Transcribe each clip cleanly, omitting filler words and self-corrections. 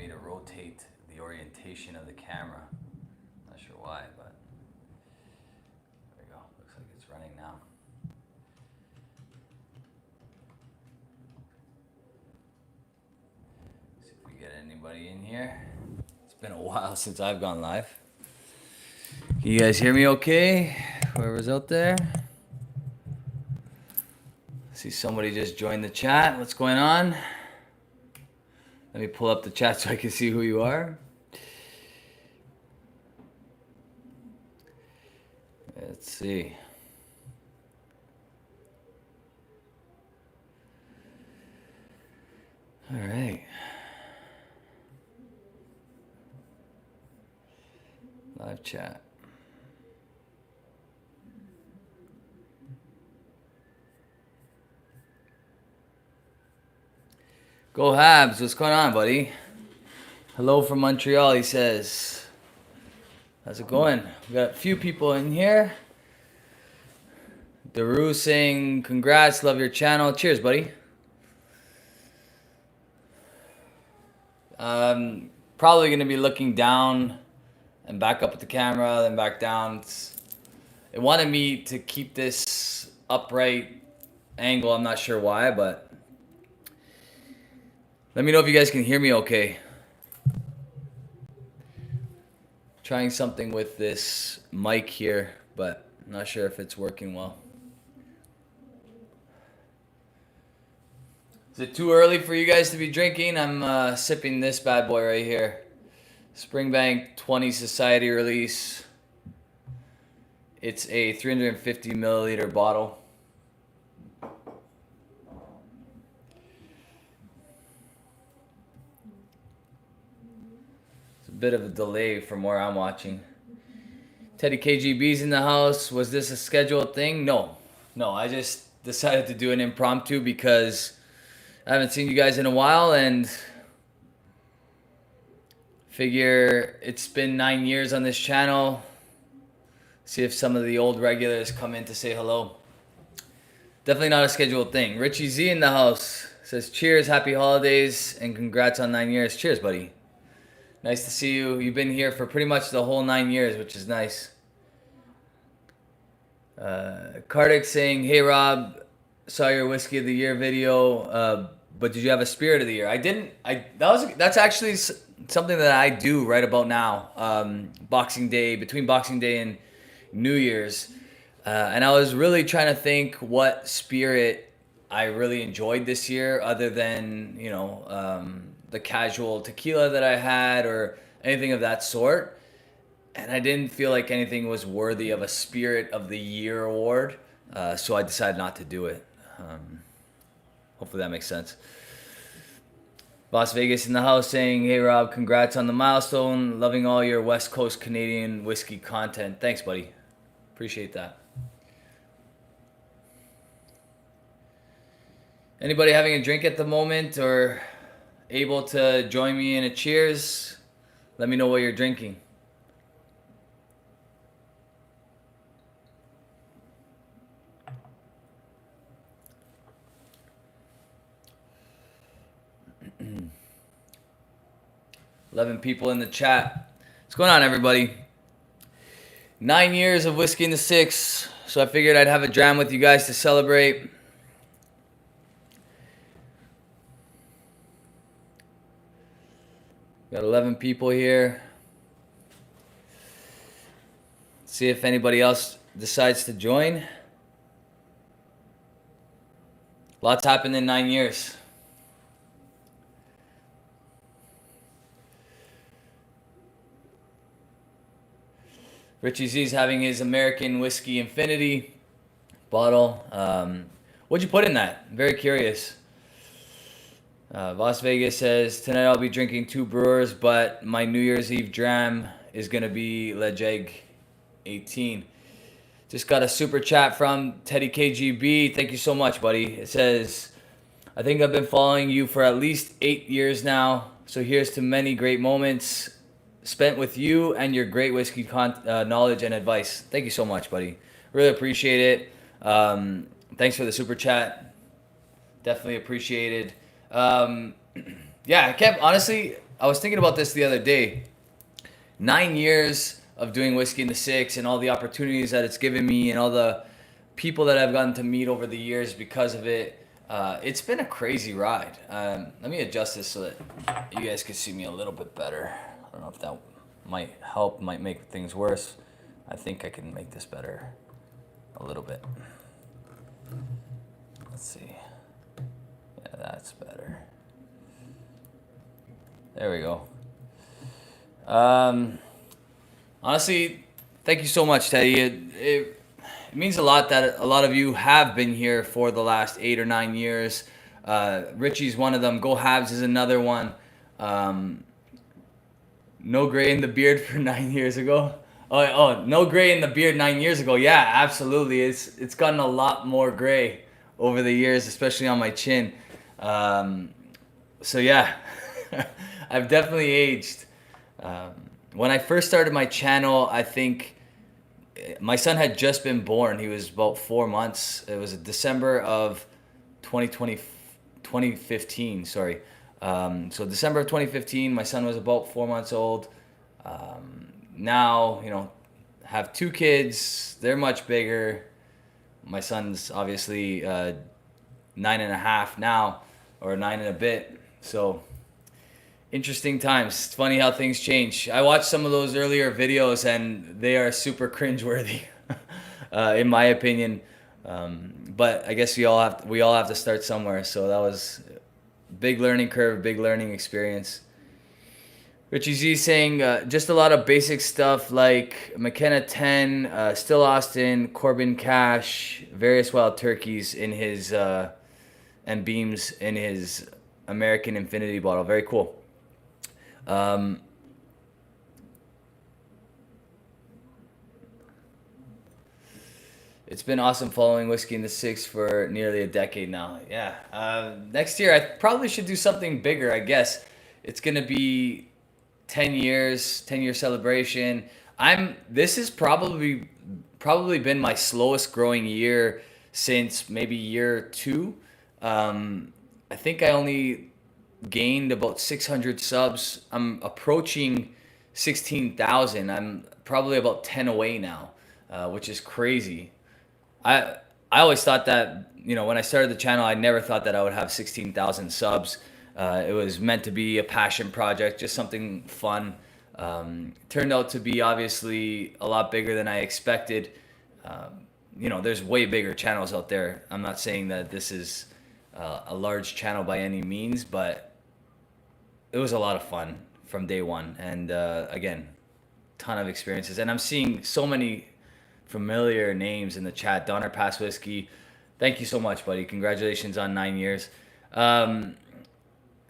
me to rotate the orientation of the camera. Not sure why, but there we go. Looks like it's running now. See if we get anybody in here. It's been a while since I've gone live. Can you guys hear me okay? Whoever's out there. See somebody just joined the chat. What's going on? Let me pull up the chat so I can see who you are. Let's see. All right. Live chat. Go Habs, what's going on, buddy? Hello from Montreal, he says. How's it going? We got a few people in here. Daru saying, congrats, love your channel. Cheers, buddy. Probably going to be looking down and back up at the camera, then back down. It wanted me to keep this upright angle. I'm not sure why, but let me know if you guys can hear me okay. Trying something with this mic here, but I'm not sure if it's working well. Is it too early for you guys to be drinking? I'm sipping this bad boy right here. Springbank 20 Society release. It's a 350 milliliter bottle. Bit of a delay from where I'm watching. Teddy KGB's in the house. Was this a scheduled thing? No, I just decided to do an impromptu because I haven't seen you guys in a while and figure it's been 9 years on this channel. See if some of the old regulars come in to say hello. Definitely not a scheduled thing. Richie Z in the house says cheers, happy holidays, and congrats on 9 years. Cheers, buddy. Nice to see you. You've been here for pretty much the whole 9 years, which is nice. Kartik saying, hey Rob, saw your Whiskey of the Year video, but did you have a Spirit of the Year? I didn't. That's actually something that I do right about now. Boxing Day, between Boxing Day and New Year's. And I was really trying to think what spirit I really enjoyed this year other than, the casual tequila that I had or anything of that sort. And I didn't feel like anything was worthy of a Spirit of the Year award. So I decided not to do it. Hopefully that makes sense. Las Vegas in the house saying, hey Rob, congrats on the milestone. Loving all your West Coast Canadian whiskey content. Thanks, buddy. Appreciate that. Anybody having a drink at the moment or able to join me in a cheers? Let me know what you're drinking. $11 people in the chat. What's going on, everybody? 9 years of Whiskey in the Six, so I figured I'd have a dram with you guys to celebrate. Got 11 people here. See if anybody else decides to join. Lots happened in 9 years. Richie Z's having his American Whiskey Infinity bottle. What'd you put in that? I'm very curious. Las Vegas says, tonight I'll be drinking 2 brewers, but my New Year's Eve dram is going to be Ledgeg 18. Just got a super chat from Teddy KGB. Thank you so much, buddy. It says, I think I've been following you for at least 8 years now, so here's to many great moments spent with you and your great whiskey knowledge and advice. Thank you so much, buddy. Really appreciate it. Thanks for the super chat. Definitely appreciated. Yeah, I kept, honestly, I was thinking about this the other day. 9 years of doing Whiskey in the Six and all the opportunities that it's given me and all the people that I've gotten to meet over the years because of it. It's been a crazy ride. Let me adjust this so that you guys can see me a little bit better. I don't know if that might help, might make things worse. I think I can make this better a little bit. Let's see. Yeah, that's better. There we go. Honestly, thank you so much, Teddy. It means a lot that a lot of you have been here for the last 8 or 9 years. Richie's one of them. Go Habs is another one. No gray in the beard for 9 years ago. Oh, no gray in the beard 9 years ago. Yeah, absolutely. It's gotten a lot more gray over the years, especially on my chin. So yeah, I've definitely aged. When I first started my channel, I think my son had just been born. He was about 4 months. It was December of 2015, sorry. So December of 2015, my son was about 4 months old. Now, have 2 kids. They're much bigger. My son's obviously 9.5 now, or 9 and a bit. So interesting times. It's funny how things change. I watched some of those earlier videos and they are super cringeworthy, in my opinion. But I guess we all have to start somewhere. So that was a big learning curve, big learning experience. Richie Z saying just a lot of basic stuff like McKenna 10, Still Austin, Corbin Cash, various wild turkeys in his and beams in his American Infinity bottle. Very cool. It's been awesome following Whiskey in the Six for nearly a decade now. Yeah. Next year I probably should do something bigger, I guess. It's going to be 10 years, 10-year celebration. This has probably been my slowest growing year since maybe year 2. I think I only gained about 600 subs. I'm approaching 16,000. I'm probably about 10 away now, which is crazy. I always thought that, when I started the channel, I never thought that I would have 16,000 subs. It was meant to be a passion project, just something fun. Turned out to be obviously a lot bigger than I expected. There's way bigger channels out there. I'm not saying that this is a large channel by any means, but it was a lot of fun from day one. And again, ton of experiences. And I'm seeing so many familiar names in the chat. Donner Pass Whiskey, thank you so much, buddy. Congratulations on 9 years.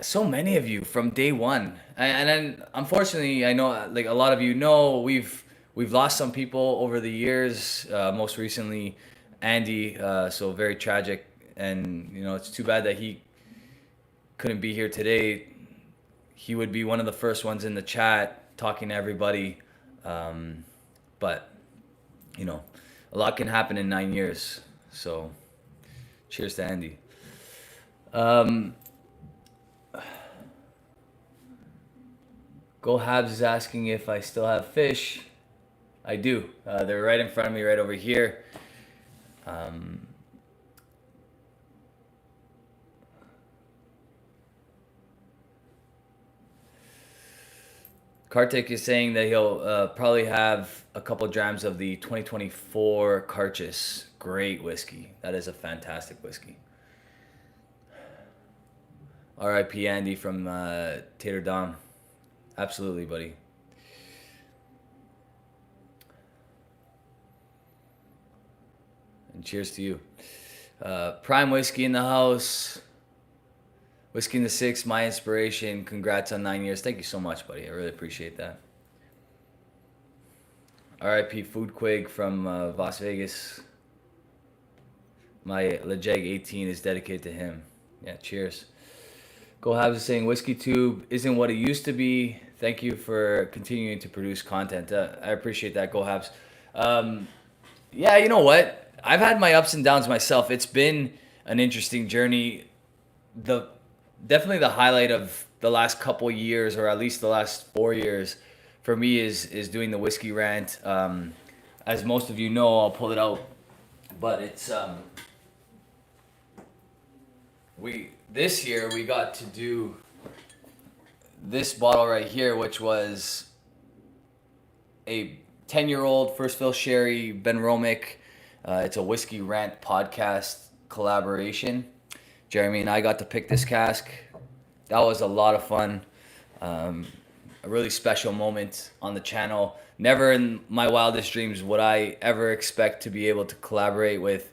So many of you from day one, and then unfortunately, I know like a lot of you know we've lost some people over the years. Most recently, Andy. So very tragic, and it's too bad that he couldn't be here today. He would be one of the first ones in the chat talking to everybody, but a lot can happen in 9 years. So, cheers to Andy. Go Habs is asking if I still have fish. I do. They're right in front of me, right over here. Kartik is saying that he'll probably have a couple drams of the 2024 Carchis. Great whiskey. That is a fantastic whiskey. R.I.P. Andy from Tater Dom. Absolutely, buddy. And cheers to you. Prime Whiskey in the house. Whiskey in the Six, my inspiration. Congrats on 9 years. Thank you so much, buddy. I really appreciate that. R.I.P. Food Quig from Las Vegas. My Lejeg 18 is dedicated to him. Yeah, cheers. Go Habs is saying Whiskey Tube isn't what it used to be. Thank you for continuing to produce content. I appreciate that, Go Habs. Yeah, you know what? I've had my ups and downs myself. It's been an interesting journey. Definitely the highlight of the last couple years, or at least the last 4 years, for me is doing the whiskey rant. As most of you know, I'll pull it out, but it's we this year we got to do this bottle right here, which was a 10-year-old first fill sherry Benromic. It's a whiskey rant podcast collaboration. Jeremy and I got to pick this cask. That was a lot of fun. A really special moment on the channel. Never in my wildest dreams would I ever expect to be able to collaborate with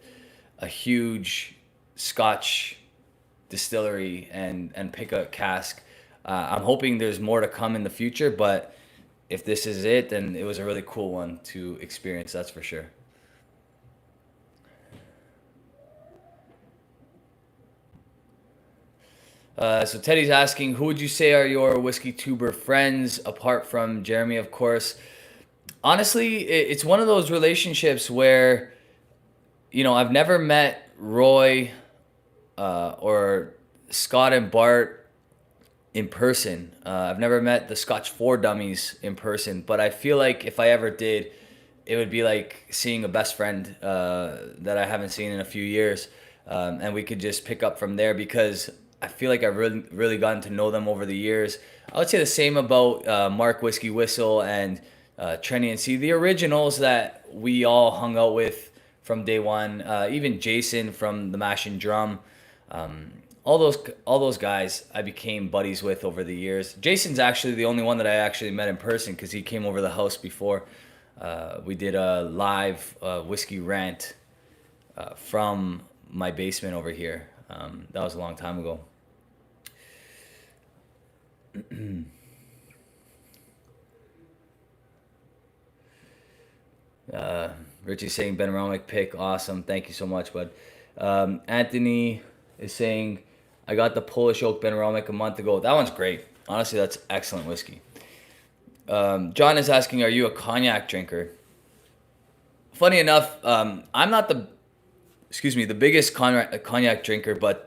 a huge Scotch distillery and pick a cask. I'm hoping there's more to come in the future, but if this is it, then it was a really cool one to experience, that's for sure. So Teddy's asking, who would you say are your whiskey tuber friends, apart from Jeremy, of course? Honestly, it's one of those relationships where, I've never met Roy or Scott and Bart in person. I've never met the Scotch 4 dummies in person, but I feel like if I ever did, it would be like seeing a best friend that I haven't seen in a few years, and we could just pick up from there because I feel like I've really gotten to know them over the years. I would say the same about Mark Whiskey Whistle and Trenny and C, the originals that we all hung out with from day one. Even Jason from the Mash and Drum. All those guys I became buddies with over the years. Jason's actually the only one that I actually met in person because he came over the house before. We did a live whiskey rant from my basement over here. That was a long time ago. Richie's saying Benromic pick, awesome. Thank you so much, bud. Anthony is saying, I got the Polish Oak Benromic a month ago. That one's great. Honestly, that's excellent whiskey. John is asking, are you a cognac drinker? Funny enough, I'm not the biggest cognac drinker, but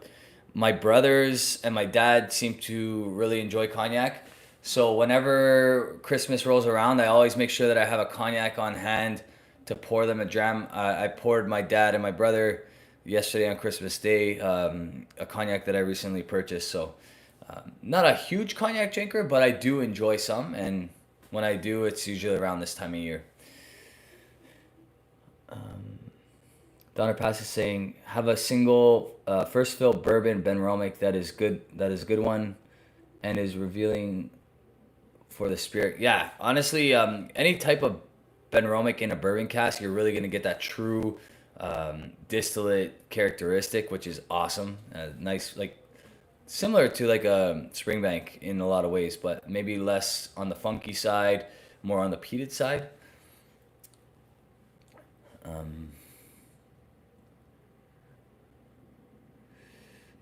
my brothers and my dad seem to really enjoy cognac. So whenever Christmas rolls around, I always make sure that I have a cognac on hand to pour them a dram. I poured my dad and my brother yesterday on Christmas Day a cognac that I recently purchased. So not a huge cognac drinker, but I do enjoy some. And when I do, it's usually around this time of year. Donner Pass is saying, have a single first fill bourbon Benromic that is good one and is revealing for the spirit. Yeah, honestly, any type of Benromic in a bourbon cask, you're really going to get that true distillate characteristic, which is awesome. Nice, like similar to like a Springbank in a lot of ways, but maybe less on the funky side, more on the peated side.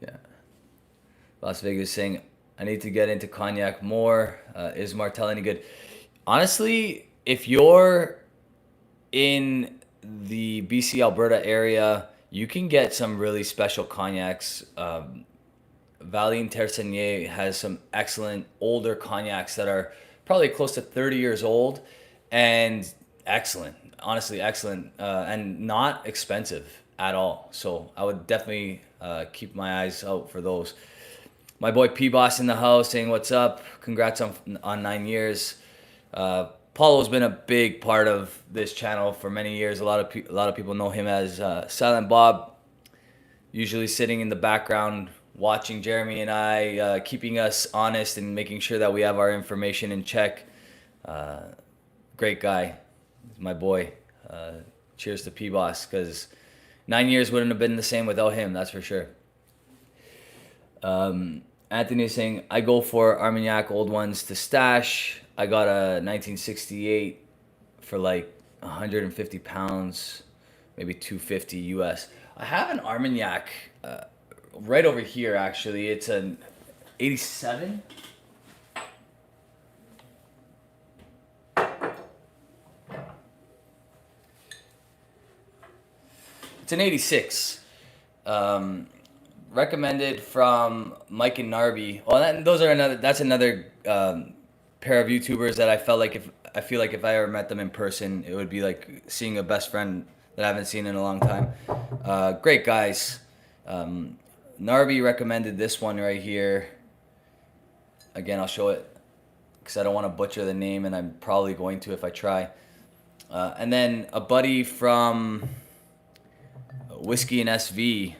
Yeah. Las Vegas saying, I need to get into cognac more. Is Martell any good? Honestly, if you're in the BC Alberta area, you can get some really special cognacs. Valine Tersenier has some excellent older cognacs that are probably close to 30 years old and excellent, honestly excellent, and not expensive at all. So I would definitely keep my eyes out for those. My boy P-Boss in the house saying, what's up? Congrats on 9 years. Paulo's been a big part of this channel for many years. A lot of people know him as Silent Bob, usually sitting in the background watching Jeremy and I, keeping us honest and making sure that we have our information in check. Great guy, my boy. Cheers to P-Boss, because 9 years wouldn't have been the same without him, that's for sure. Anthony is saying, I go for Armagnac old ones to stash. I got a 1968 for like 150 pounds, maybe 250 US. I have an Armagnac right over here, actually. It's an 87. It's an 86. recommended from Mike and Narby. Well, that's another pair of YouTubers that I feel like if I ever met them in person, it would be like seeing a best friend that I haven't seen in a long time. Great guys. Narby recommended this one right here. Again, I'll show it because I don't want to butcher the name, and I'm probably going to if I try. And then a buddy from Whiskey and SV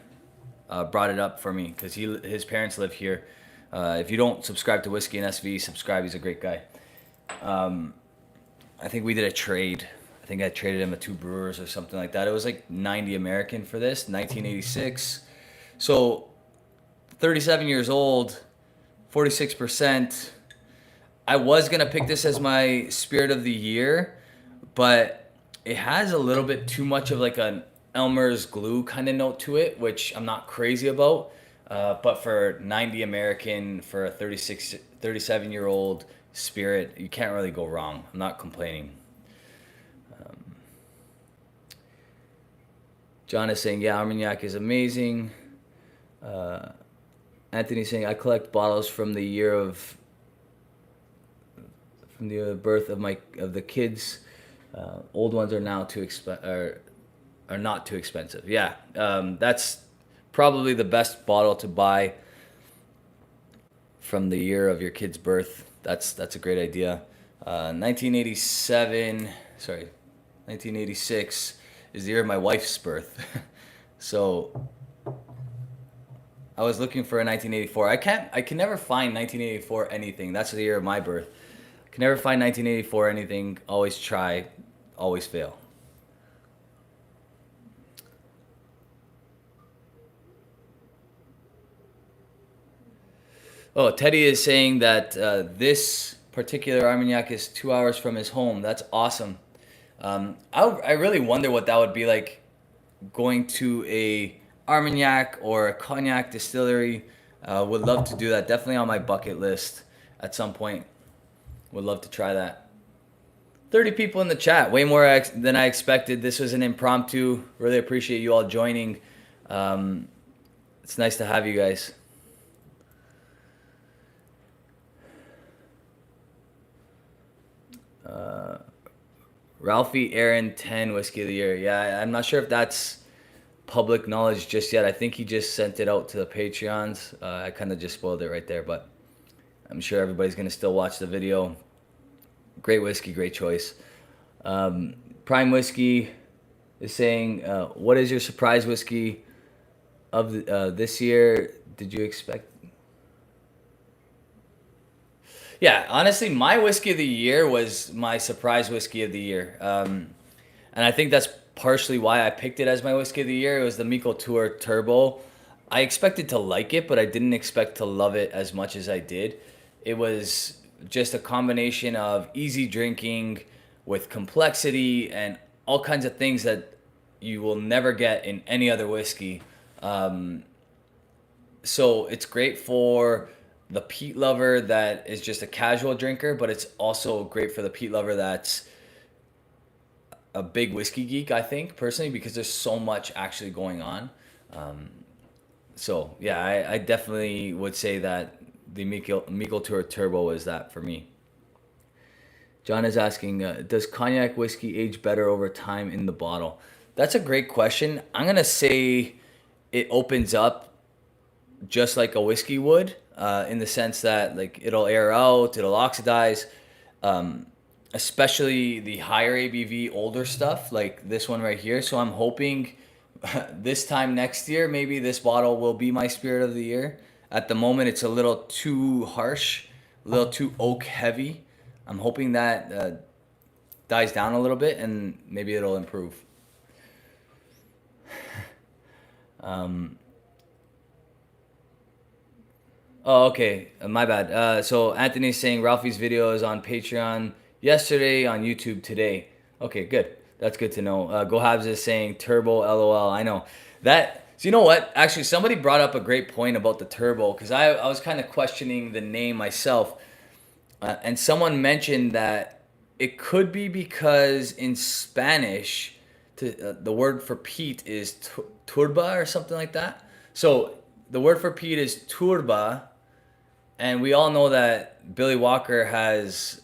brought it up for me because his parents live here. If you don't subscribe to Whiskey and SV, subscribe. He's a great guy. I think we did a trade. I think I traded him a 2 Brewers or something like that. It was like 90 American for this, 1986. So 37 years old, 46%. I was going to pick this as my spirit of the year, but it has a little bit too much of like an Elmer's glue kind of note to it, which I'm not crazy about. But for 90 American, for a 37-year-old spirit, you can't really go wrong. I'm not complaining. John is saying, yeah, Armagnac is amazing. Anthony's saying, I collect bottles from the birth of the kids. Old ones are now are not too expensive. Yeah, that's probably the best bottle to buy from the year of your kid's birth. That's a great idea. 1986 is the year of my wife's birth. So I was looking for a 1984. I can never find 1984 anything. That's the year of my birth. I can never find 1984 anything. Always try, always fail. Oh, Teddy is saying that this particular Armagnac is 2 hours from his home. That's awesome. I really wonder what that would be like going to a Armagnac or a Cognac distillery. Would love to do that. Definitely on my bucket list at some point. Would love to try that. 30 people in the chat. Way more than I expected. This was an impromptu. Really appreciate you all joining. It's nice to have you guys. Ralphie Aaron 10 Whiskey of the Year. Yeah, I'm not sure if that's public knowledge just yet. I think he just sent it out to the Patreons. I kind of just spoiled it right there, but I'm sure everybody's going to still watch the video. Great whiskey, great choice. Prime Whiskey is saying, what is your surprise whiskey of this year? Did you expect? Yeah, honestly, my whiskey of the year was my surprise whiskey of the year. And I think that's partially why I picked it as my whiskey of the year. It was the Miko Tour Turbo. I expected to like it, but I didn't expect to love it as much as I did. It was just a combination of easy drinking with complexity and all kinds of things that you will never get in any other whiskey. So it's great for the peat lover that is just a casual drinker, but it's also great for the peat lover that's a big whiskey geek, I think, personally, because there's so much actually going on. So, yeah, I definitely would say that the Miko Tour Turbo is that for me. John is asking, does cognac whiskey age better over time in the bottle? That's a great question. I'm going to say it opens up just like a whiskey would, in the sense that like it'll air out, it'll oxidize, especially the higher ABV older stuff like this one right here. So I'm hoping this time next year, maybe this bottle will be my spirit of the year. At the moment, it's a little too harsh, a little too oak heavy. I'm hoping that dies down a little bit and maybe it'll improve. Oh, okay. My bad. So Anthony's saying Ralphie's video is on Patreon yesterday, on YouTube today. Okay, good. That's good to know. GoHabs is saying Turbo LOL. I know. That. So you know what? Actually, somebody brought up a great point about the Turbo because I was kind of questioning the name myself. And someone mentioned that it could be because in Spanish, the word for peat is turba or something like that. So the word for peat is turba, and we all know that Billy Walker has,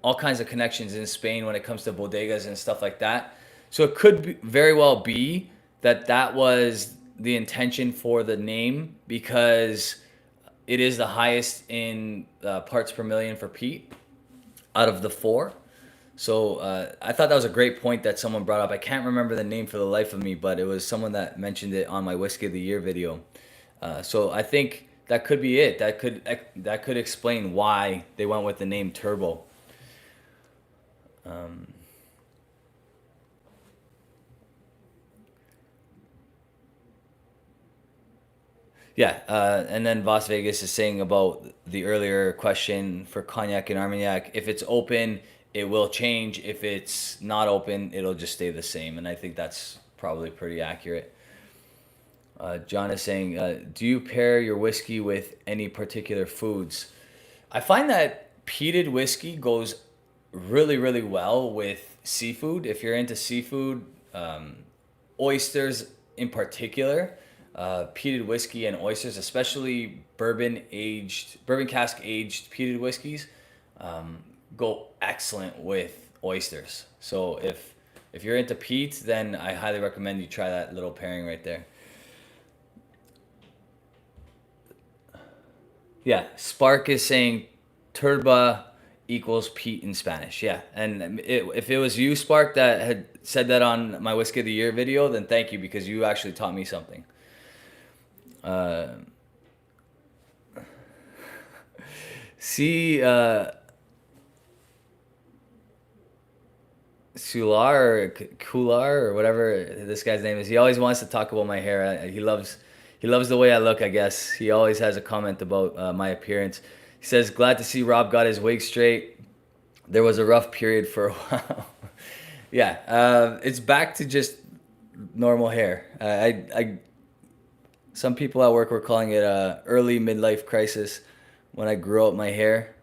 all kinds of connections in Spain when it comes to bodegas and stuff like that. So it could very well be that that was the intention for the name, because it is the highest in parts per million for peat out of the four. So I thought that was a great point that someone brought up. I can't remember the name for the life of me, but it was someone that mentioned it on my Whiskey of the Year video. So I think that could be it. That could explain why they went with the name Turbo. Yeah, and then Las Vegas is saying about the earlier question for Cognac and Armagnac. If it's open, it will change. If it's not open, it'll just stay the same. And I think that's probably pretty accurate. John is saying, do you pair your whiskey with any particular foods? I find that peated whiskey goes really, really well with seafood. If you're into seafood, oysters in particular, peated whiskey and oysters, especially bourbon cask aged peated whiskeys, go excellent with oysters. So if you're into peat, then I highly recommend you try that little pairing right there. Yeah, Spark is saying turba equals peat in Spanish. Yeah, and if it was you, Spark, that had said that on my Whiskey of the Year video, then thank you, because you actually taught me something. See, Kular or whatever this guy's name is. He always wants to talk about my hair. He loves the way I look, I guess. He always has a comment about my appearance. He says, glad to see Rob got his wig straight. There was a rough period for a while. Yeah, it's back to just normal hair. Some people at work were calling it a early midlife crisis when I grew out my hair.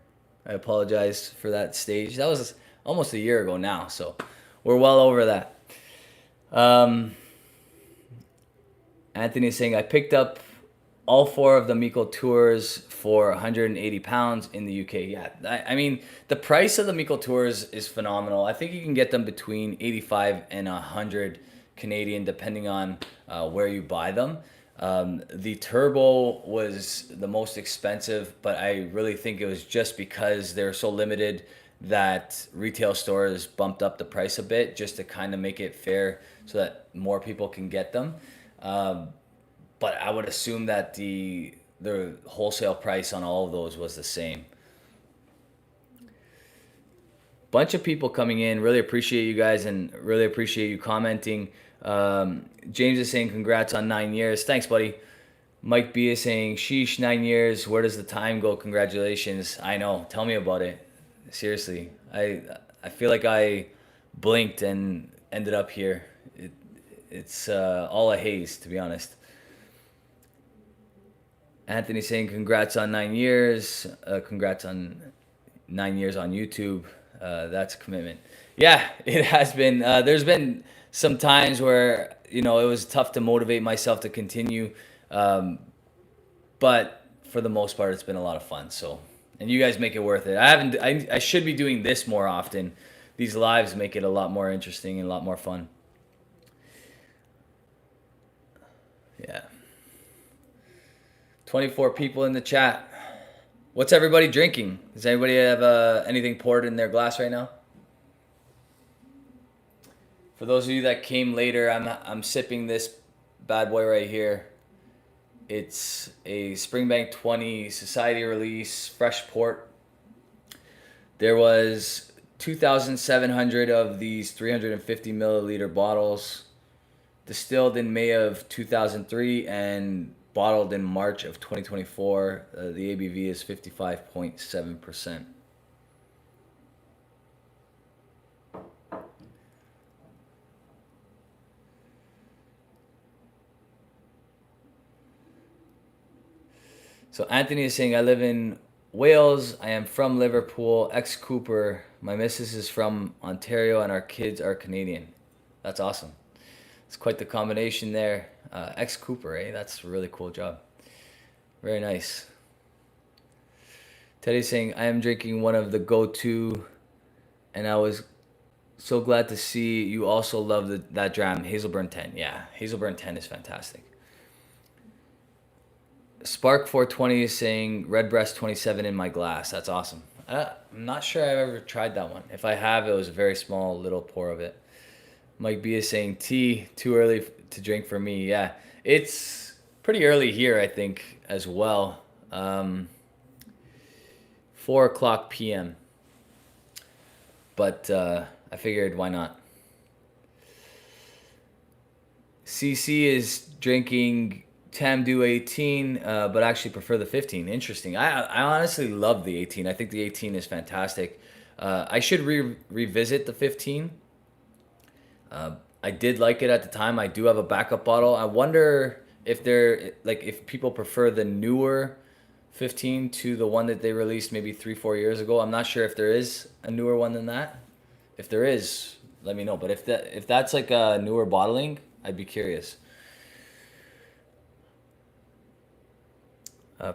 I apologize for that stage. That was almost a year ago now, so we're well over that. Anthony is saying, I picked up all four of the Miko Tours for 180 pounds in the UK. Yeah, I mean, the price of the Miko Tours is phenomenal. I think you can get them between 85 and 100 Canadian, depending on where you buy them. The Turbo was the most expensive, but I really think it was just because they're so limited that retail stores bumped up the price a bit just to kind of make it fair so that more people can get them. But I would assume that the wholesale price on all of those was the same. Bunch of people coming in. Really appreciate you guys and really appreciate you commenting. James is saying congrats on 9 years. Thanks, buddy. Mike B is saying, sheesh, 9 years. Where does the time go? Congratulations. I know. Tell me about it. Seriously. I feel like I blinked and ended up here. It's all a haze, to be honest. Anthony saying congrats on 9 years. Congrats on 9 years on YouTube. That's a commitment. Yeah, it has been. There's been some times where, it was tough to motivate myself to continue. But for the most part, it's been a lot of fun. So, and you guys make it worth it. I should be doing this more often. These lives make it a lot more interesting and a lot more fun. Yeah. 24 people in the chat. What's everybody drinking? Does anybody have anything poured in their glass right now? For those of you that came later, I'm sipping this bad boy right here. It's a Springbank 20 Society release fresh port. There was 2,700 of these 350 milliliter bottles, distilled in May of 2003 and bottled in March of 2024. The ABV is 55.7%. So Anthony is saying, I live in Wales. I am from Liverpool, ex-Cooper. My missus is from Ontario and our kids are Canadian. That's awesome. It's quite the combination there. Ex Cooper, eh? That's a really cool job. Very nice. Teddy's saying, I am drinking one of the go-to, and I was so glad to see you also love that dram, Hazelburn 10. Yeah, Hazelburn 10 is fantastic. Spark 420 is saying, Redbreast 27 in my glass. That's awesome. I'm not sure I've ever tried that one. If I have, it was a very small little pour of it. Mike B is saying, tea, too early to drink for me. Yeah, it's pretty early here, I think, as well. 4 o'clock p.m. But I figured, why not? CC is drinking Tamdu 18, but actually prefer the 15. Interesting. I honestly love the 18. I think the 18 is fantastic. I should revisit the 15. I did like it at the time. I do have a backup bottle. I wonder if if people prefer the newer 15 to the one that they released maybe 3-4 years ago. I'm not sure if there is a newer one than that. If there is, let me know. But if that's like a newer bottling, I'd be curious.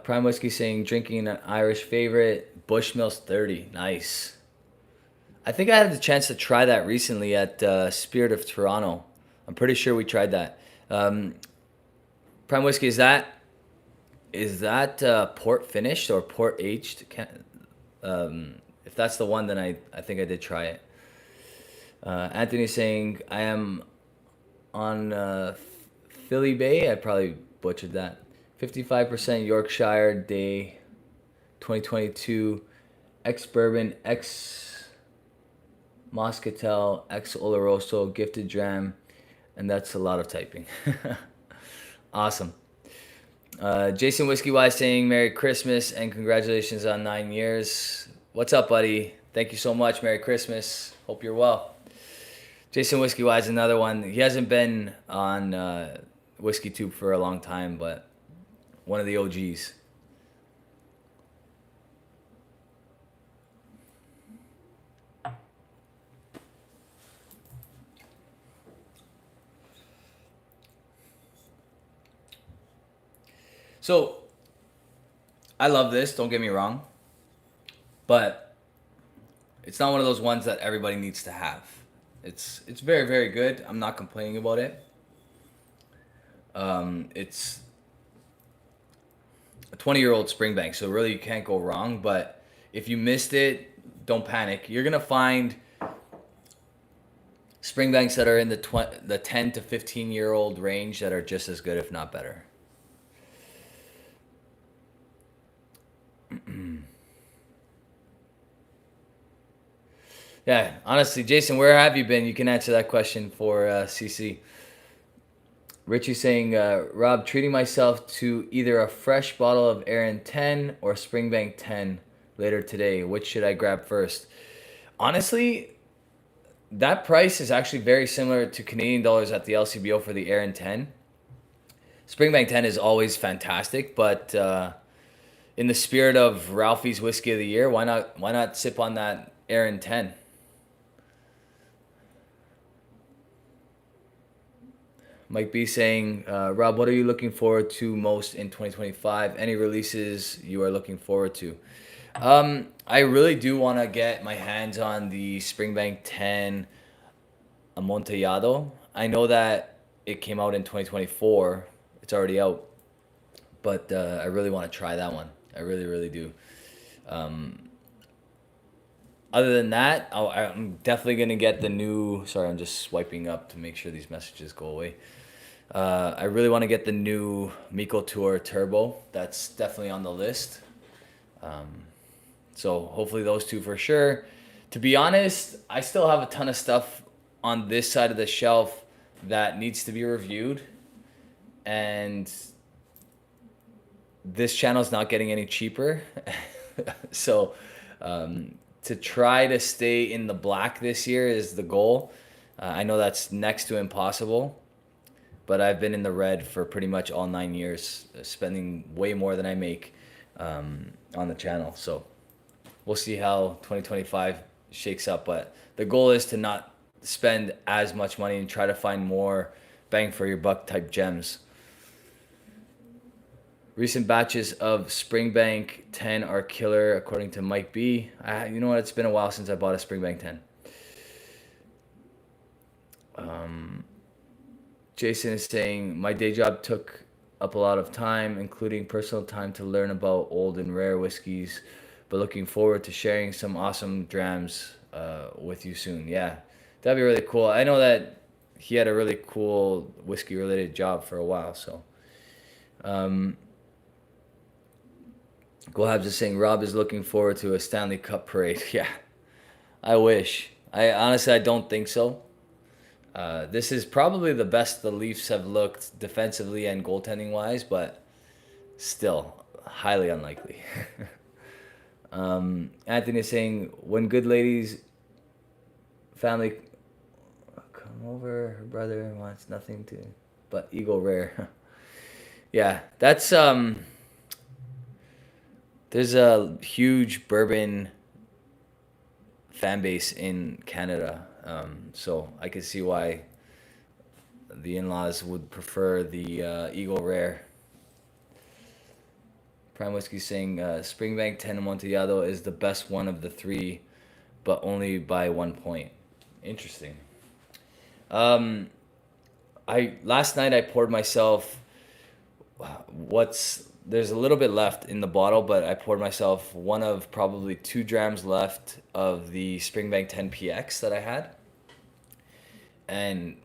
Prime Whiskey saying, drinking an Irish favorite, Bushmills 30. Nice. I think I had the chance to try that recently at Spirit of Toronto. I'm pretty sure we tried that. Prime Whiskey, is that port finished or port aged? If that's the one, then I think I did try it. Anthony saying, I am on Philly Bay. I probably butchered that. 55% Yorkshire Day 2022. Ex-bourbon, ex-moscatel, ex-oloroso, gifted dram. And that's a lot of typing. Awesome. Jason Whiskey Wise saying, Merry Christmas and congratulations on 9 years. What's up, buddy? Thank you so much. Merry Christmas. Hope you're well. Jason Whiskey Wise, another one. He hasn't been on Whiskey Tube for a long time, but one of the OGs. So, I love this, don't get me wrong. But it's not one of those ones that everybody needs to have. It's very, very good. I'm not complaining about it. It's a 20-year-old Springbank, so really you can't go wrong. But if you missed it, don't panic. You're gonna find Springbanks that are in the 10 to 15-year-old range that are just as good, if not better. Yeah, honestly, Jason, where have you been? You can answer that question for CC. Richie saying, Rob, treating myself to either a fresh bottle of Aaron 10 or Springbank 10 later today. Which should I grab first? Honestly, that price is actually very similar to Canadian dollars at the LCBO for the Aaron 10. Springbank 10 is always fantastic, but in the spirit of Ralphie's Whiskey of the Year, why not sip on that Aaron 10? Mike B saying, Rob, what are you looking forward to most in 2025? Any releases you are looking forward to? I really do want to get my hands on the Springbank 10 Amontillado. I know that it came out in 2024. It's already out. But I really want to try that one. I really, really do. Other than that, I'm definitely going to get the new... Sorry, I'm just swiping up to make sure these messages go away. I really want to get the new Miko Tour Turbo. That's definitely on the list. So hopefully those two for sure. To be honest, I still have a ton of stuff on this side of the shelf that needs to be reviewed. And this channel is not getting any cheaper. So to try to stay in the black this year is the goal. I know that's next to impossible, but I've been in the red for pretty much all 9 years, spending way more than I make on the channel. So we'll see how 2025 shakes up, but the goal is to not spend as much money and try to find more bang for your buck type gems. Recent batches of Springbank 10 are killer, according to Mike B. You know what? It's been a while since I bought a Springbank 10. Jason is saying, my day job took up a lot of time, including personal time to learn about old and rare whiskeys, but looking forward to sharing some awesome drams with you soon. Yeah, that'd be really cool. I know that he had a really cool whiskey-related job for a while, so... Gohabs is saying Rob is looking forward to a Stanley Cup parade. Yeah, I wish. I honestly, I don't think so. This is probably the best the Leafs have looked defensively and goaltending wise, but still highly unlikely. Anthony is saying when good ladies family come over, her brother wants nothing to but Eagle Rare. Yeah, that's there's a huge bourbon fan base in Canada, so I could see why the in-laws would prefer the Eagle Rare. Prime Whiskey saying Springbank 10 Amontillado is the best one of the three, but only by 1 point. Interesting. Last night I poured myself there's a little bit left in the bottle, but I poured myself one of probably 2 drams left of the Springbank 10 PX that I had. And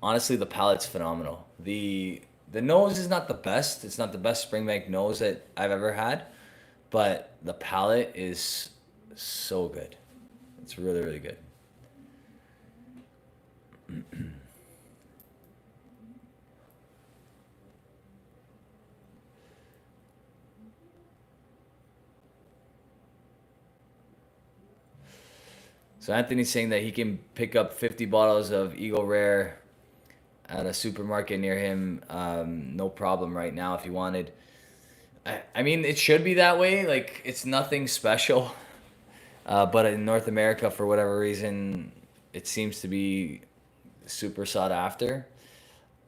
honestly, the palate's phenomenal. The nose is not the best. It's not the best Springbank nose that I've ever had, but the palate is so good. It's really, really good. So Anthony's saying that he can pick up 50 bottles of Eagle Rare at a supermarket near him, no problem right now if he wanted. I mean, it should be that way. Like, it's nothing special. But in North America, for whatever reason, it seems to be super sought after.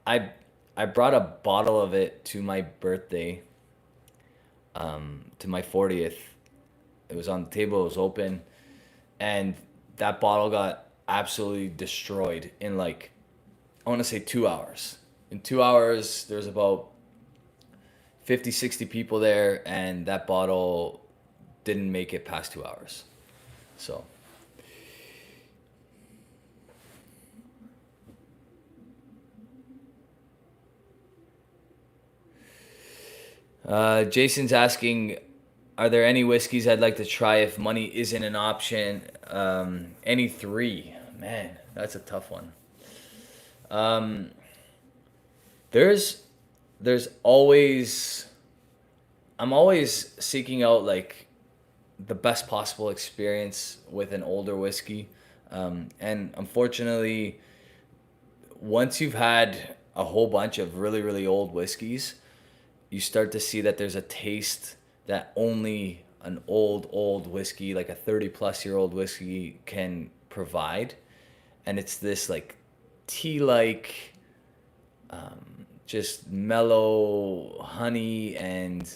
I brought a bottle of it to my birthday, to my 40th. It was on the table, it was open, and that bottle got absolutely destroyed in like, I want to say 2 hours. In 2 hours, there's about 50, 60 people there, and that bottle didn't make it past 2 hours. So. Jason's asking, are there any whiskeys I'd like to try if money isn't an option? Any 3? Man, that's a tough one. There's always, I'm always seeking out like the best possible experience with an older whiskey. And unfortunately, once you've had a whole bunch of really, really old whiskeys, you start to see that there's a taste that only an old whiskey, like a 30-plus-year-old whiskey, can provide. And it's this like tea-like, just mellow honey and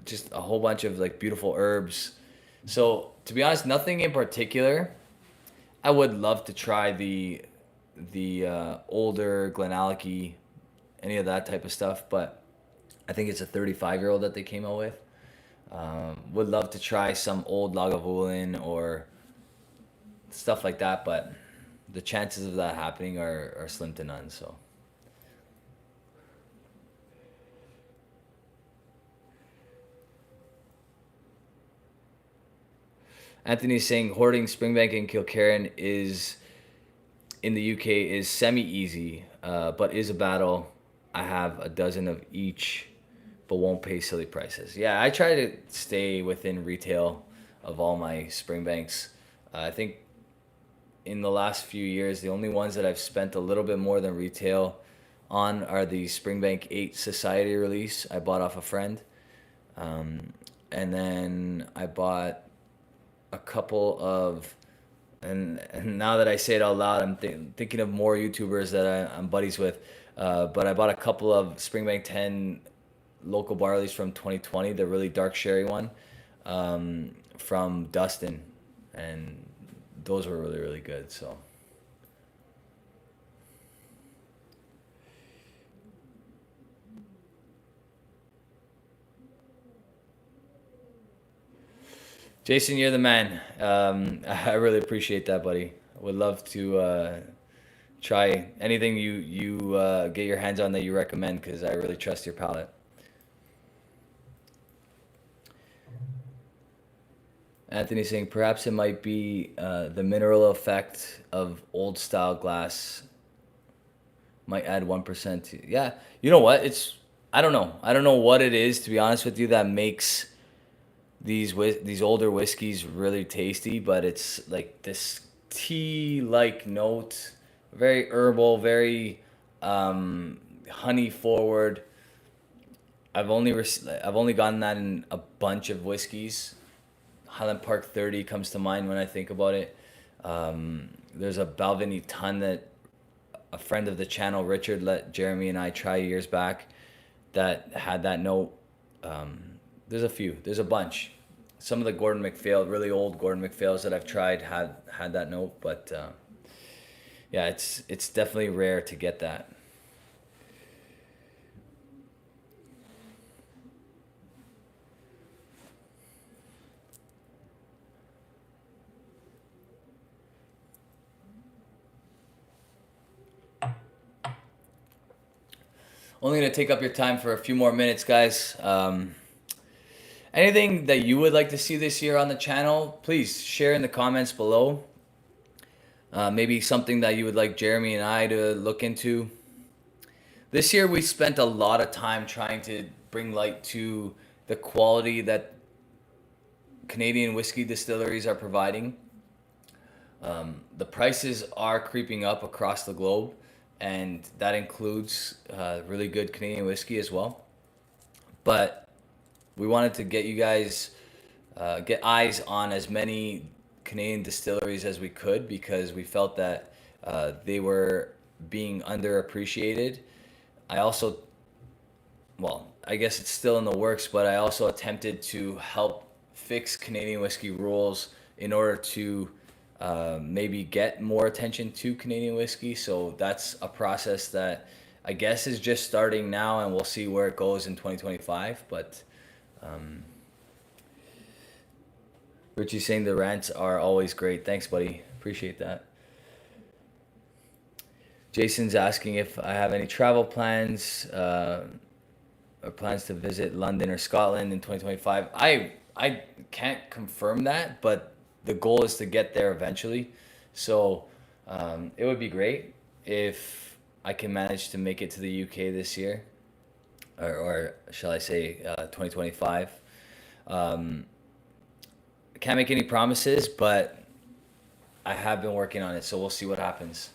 just a whole bunch of like beautiful herbs. So to be honest, nothing in particular. I would love to try the older Glenallachie, any of that type of stuff, but I think it's a 35-year-old that they came out with. Would love to try some old Lagavulin or stuff like that, but the chances of that happening are slim to none. So. Anthony's saying hoarding Springbank and Kilkerran is in the UK is semi-easy, but is a battle. I have a dozen of each, but won't pay silly prices. Yeah, I try to stay within retail of all my Springbanks. I think in the last few years, the only ones that I've spent a little bit more than retail on are the Springbank 8 Society release I bought off a friend. And then I bought a couple of and now that I say it out loud, I'm thinking of more YouTubers that I'm buddies with. But I bought a couple of Springbank 10 local barleys from 2020, the really dark sherry one, from Dustin, and those were really, really good. So. Jason, you're the man. I really appreciate that, buddy. I would love to try anything you get your hands on that you recommend, because I really trust your palate. Anthony saying perhaps it might be the mineral effect of old style glass might add 1% to, yeah. You know what? I don't know. I don't know what it is, to be honest with you, that makes these older whiskeys really tasty, but it's like this tea like note, very herbal, very honey forward. I've only gotten that in a bunch of whiskeys. Highland Park 30 comes to mind when I think about it. There's a Balvenie ton that a friend of the channel, Richard, let Jeremy and I try years back that had that note. There's a few. There's a bunch. Some of the Gordon MacPhail, really old Gordon MacPhails that I've tried had that note, but yeah, it's definitely rare to get that. Only going to take up your time for a few more minutes, guys. Anything that you would like to see this year on the channel, please share in the comments below. Maybe something that you would like Jeremy and I to look into. This year we spent a lot of time trying to bring light to the quality that Canadian whiskey distilleries are providing. The prices are creeping up across the globe, and that includes really good Canadian whiskey as well. But we wanted to get you guys, get eyes on as many Canadian distilleries as we could, because we felt that they were being underappreciated. I also, well, I guess it's still in the works, but I also attempted to help fix Canadian whiskey rules in order to maybe get more attention to Canadian whiskey. So that's a process that I guess is just starting now, and we'll see where it goes in 2025. But Richie's saying the rants are always great. Thanks, buddy. Appreciate that. Jason's asking if I have any travel plans or plans to visit London or Scotland in 2025. I can't confirm that, but the goal is to get there eventually. So it would be great if I can manage to make it to the UK this year, or shall I say 2025. I can't make any promises, but I have been working on it, so we'll see what happens.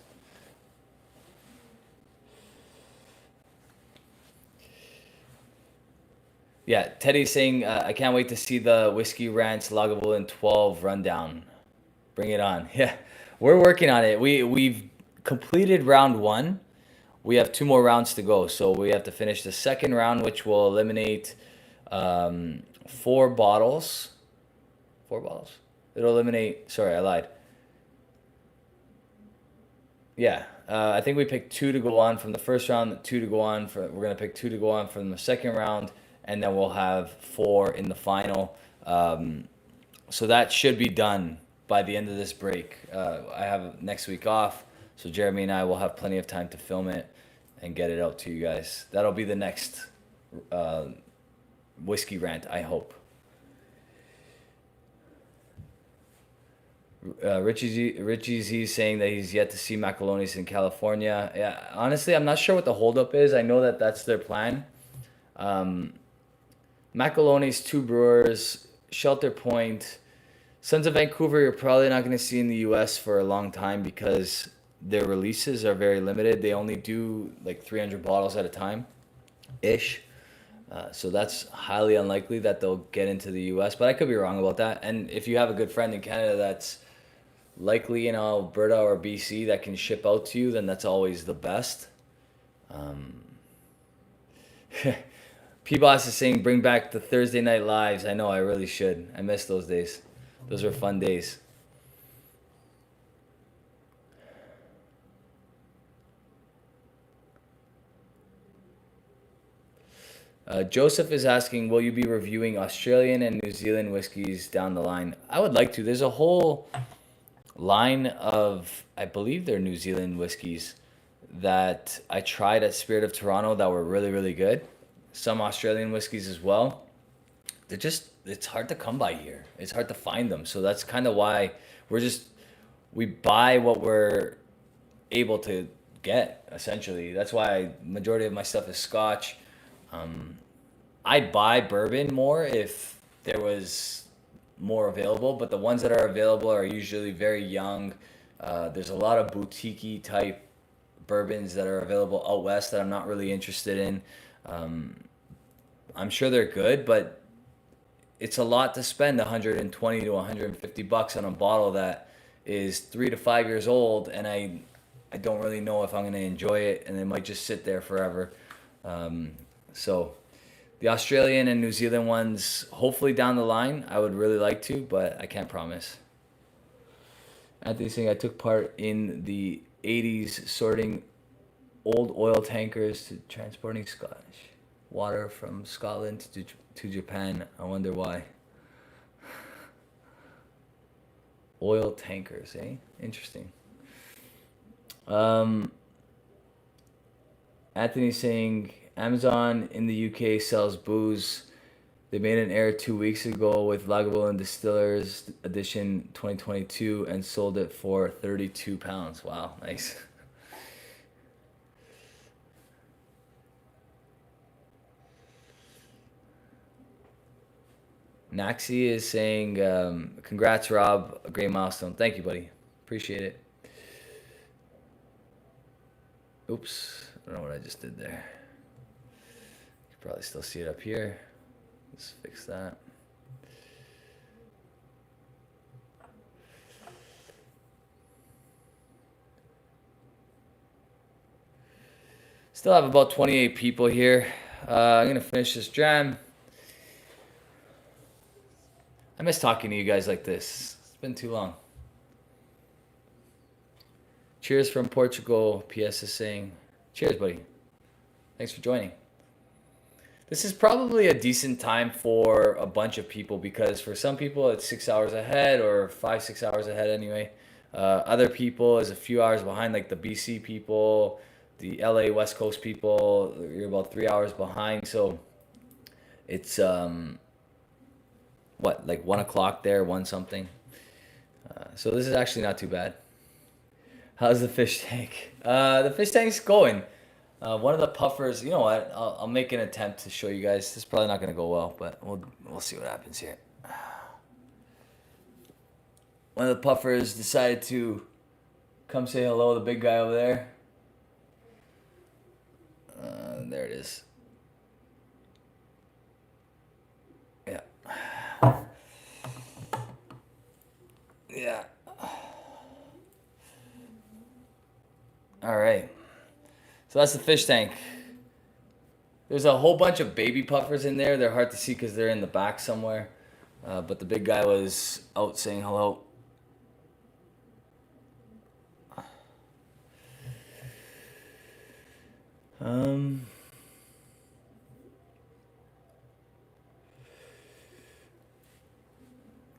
Yeah, Teddy's saying, I can't wait to see the Whiskey Rants Lagavulin 12 rundown. Bring it on. Yeah, we're working on it. We've completed round 1. We have 2 more rounds to go. So we have to finish the second round, which will eliminate 4 bottles. 4 bottles? It'll eliminate, sorry, I lied. Yeah, I think we picked 2 to go on from the first round, 2 to go on. We're going to pick 2 to go on from the second round, and then we'll have 4 in the final. So that should be done by the end of this break. I have next week off, so Jeremy and I will have plenty of time to film it and get it out to you guys. That'll be the next whiskey rant, I hope. Richie Z saying that he's yet to see Macaloni's in California. Yeah, honestly, I'm not sure what the holdup is. I know that that's their plan. Macaloni's, 2 brewers, Shelter Point, Sons of Vancouver. You're probably not going to see in the U.S. for a long time because their releases are very limited. They only do like 300 bottles at a time, ish. So that's highly unlikely that they'll get into the U.S. But I could be wrong about that. And if you have a good friend in Canada that's likely in Alberta or BC that can ship out to you, then that's always the best. People are saying bring back the Thursday night lives. I know, I really should. I miss those days. Those were fun days. Joseph is asking, will you be reviewing Australian and New Zealand whiskeys down the line? I would like to. There's a whole line of, I believe they're New Zealand whiskeys that I tried at Spirit of Toronto that were really, really good. Some Australian whiskeys as well. They're just, it's hard to come by here. It's hard to find them. So that's kind of why we buy what we're able to get, essentially. That's why majority of my stuff is Scotch. I'd buy bourbon more if there was more available, but the ones that are available are usually very young. There's a lot of boutique-y type bourbons that are available out west that I'm not really interested in. I'm sure they're good, but it's a lot to spend 120 to 150 bucks on a bottle that is 3 to 5 years old, and I don't really know if I'm going to enjoy it, and it might just sit there forever. So the Australian and New Zealand ones, hopefully down the line, I would really like to, but I can't promise. Anthony's saying I took part in the 80s sorting old oil tankers to transporting Scottish water from Scotland to Japan. I wonder why. Oil tankers, eh? Interesting. Anthony's saying Amazon in the UK sells booze. They made an error 2 weeks ago with Lagavulin Distillers Edition 2022 and sold it for £32. Wow, nice. Naxi is saying, congrats, Rob. A great milestone. Thank you, buddy. Appreciate it. Oops. I don't know what I just did there. You can probably still see it up here. Let's fix that. Still have about 28 people here. I'm going to finish this dram. I miss talking to you guys like this. It's been too long. Cheers from Portugal. PS is saying, cheers, buddy. Thanks for joining. This is probably a decent time for a bunch of people because for some people it's 6 hours ahead or 5-6 hours ahead anyway. Other people is a few hours behind, like the BC people, the LA West Coast people. You're about 3 hours behind, so it's like 1 o'clock there, 1 something. So this is actually not too bad. How's the fish tank? The fish tank's going. One of the puffers, you know what? I'll make an attempt to show you guys. This is probably not going to go well, but we'll see what happens here. One of the puffers decided to come say hello to the big guy over there. There it is. Yeah. Yeah. All right. So that's the fish tank. There's a whole bunch of baby puffers in there. They're hard to see because they're in the back somewhere. But the big guy was out saying hello.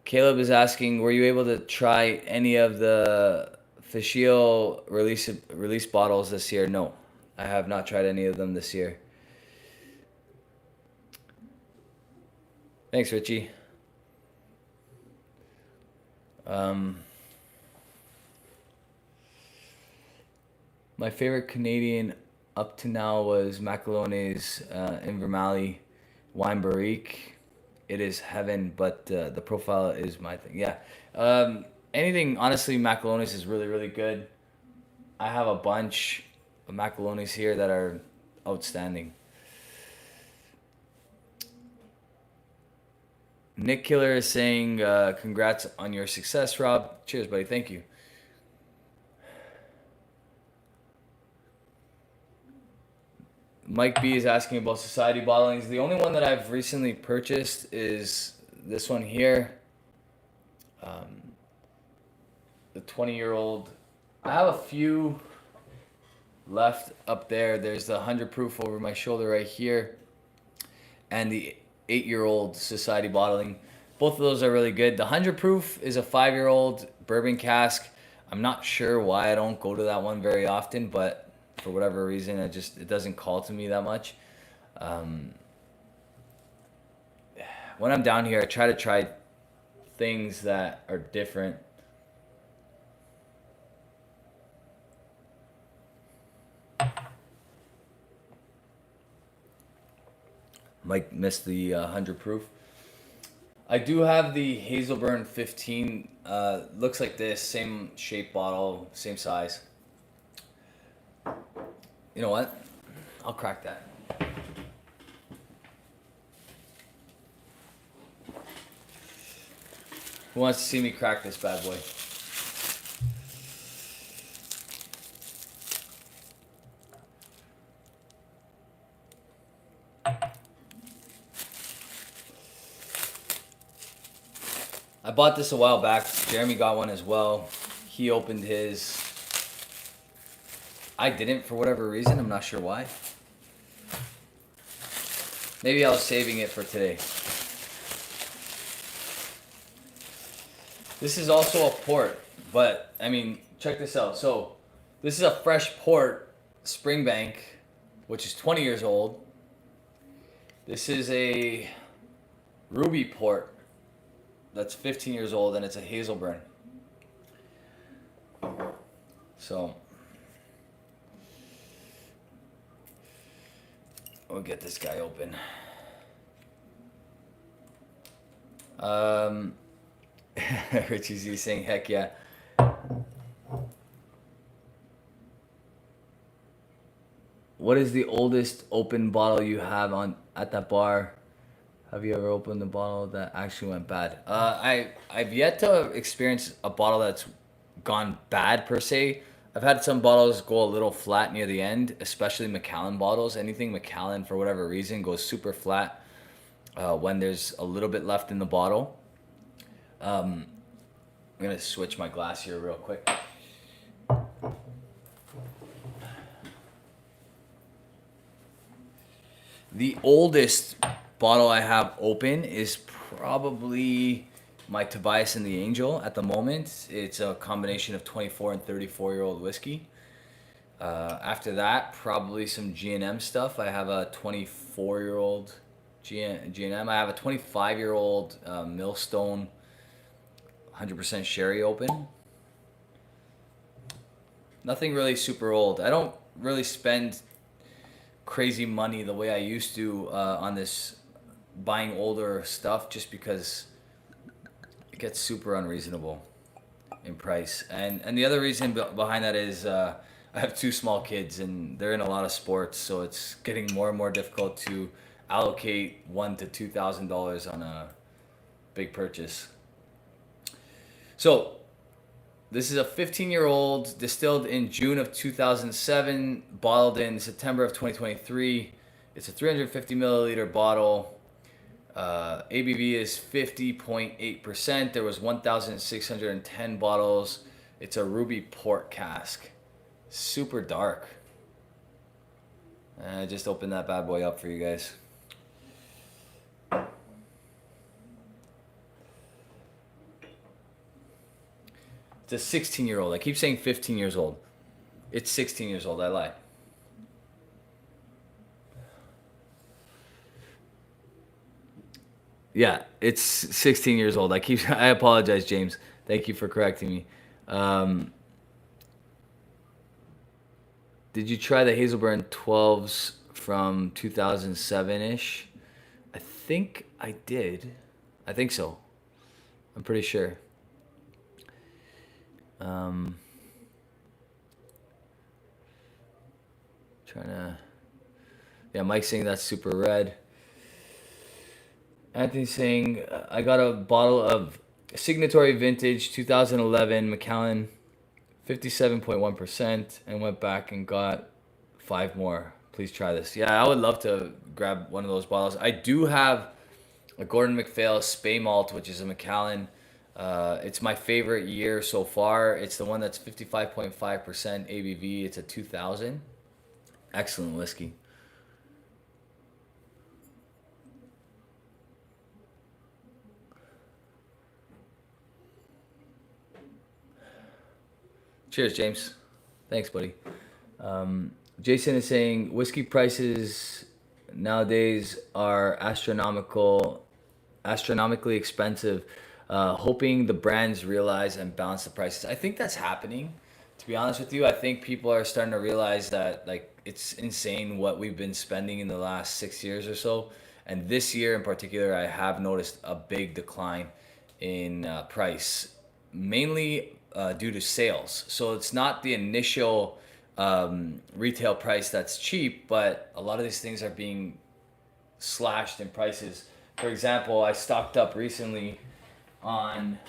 Caleb is asking, were you able to try any of the Fischio release bottles this year? No, I have not tried any of them this year. Thanks, Richie. My favorite Canadian up to now was Macalone's Invermally Wine Barrique. It is heaven, but the profile is my thing. Yeah. Anything, honestly, Macalone's is really, really good. I have a bunch of Macalone's here that are outstanding. Nick Killer is saying, congrats on your success, Rob. Cheers, buddy. Thank you. Mike B is asking about society bottlings. The only one that I've recently purchased is this one here. The 20-year-old. I have a few left up there. There's the 100 proof over my shoulder right here. And the 8-year-old society bottling. Both of those are really good. The 100 proof is a 5-year-old bourbon cask. I'm not sure why I don't go to that one very often, but for whatever reason, it doesn't call to me that much. When I'm down here, I try to try things that are different. Mike missed the 100 proof. I do have the Hazelburn 15. Looks like this, same shape bottle, same size. You know what? I'll crack that. Who wants to see me crack this bad boy? I bought this a while back. Jeremy got one as well. He opened his. I didn't for whatever reason. I'm not sure why. Maybe I was saving it for today. This is also a port, but I mean, check this out. So, this is a fresh port, Springbank, which is 20 years old. This is a Ruby port that's 15 years old, and it's a Hazelburn. So, we'll get this guy open. Richie Z saying, heck yeah. What is the oldest open bottle you have at that bar? Have you ever opened a bottle that actually went bad? I've yet to experience a bottle that's gone bad per se. I've had some bottles go a little flat near the end, especially Macallan bottles. Anything Macallan, for whatever reason, goes super flat when there's a little bit left in the bottle. I'm going to switch my glass here real quick. The oldest bottle I have open is probably my Tobias and the Angel at the moment. It's a combination of 24 and 34-year-old whiskey. After that, probably some G&M stuff. I have a 24-year-old G&M. I have a 25-year-old Millstone 100% sherry open. Nothing really super old. I don't really spend crazy money the way I used to on this buying older stuff, just because it gets super unreasonable in price. And the other reason behind that is I have 2 small kids and they're in a lot of sports, so it's getting more and more difficult to allocate $1,000 to $2,000 on a big purchase. So this is a 15-year-old distilled in June of 2007, bottled in September of 2023. It's a 350 milliliter bottle. ABV is 50.8%. There was 1,610 bottles. It's a ruby port cask. Super dark. I just opened that bad boy up for you guys. It's a 16-year-old. I keep saying 15 years old. It's 16 years old. I lied. Yeah, it's 16 years old. I apologize, James. Thank you for correcting me. Did you try the Hazelburn 12s from 2007-ish? I think I did. I think so. I'm pretty sure. Yeah, Mike's saying that's super red. Anthony saying, I got a bottle of Signatory Vintage 2011 Macallan, 57.1%, and went back and got 5 more. Please try this. Yeah, I would love to grab one of those bottles. I do have a Gordon MacPhail Spey Malt, which is a Macallan. It's my favorite year so far. It's the one that's 55.5% ABV. It's a 2000. Excellent whiskey. Cheers, James. Thanks, buddy. Jason is saying whiskey prices nowadays are astronomically expensive. Hoping the brands realize and balance the prices. I think that's happening. To be honest with you, I think people are starting to realize that like it's insane what we've been spending in the last 6 years or so. And this year in particular, I have noticed a big decline in price, mainly due to sales. So it's not the initial retail price that's cheap, but a lot of these things are being slashed in prices. For example, I stocked up recently on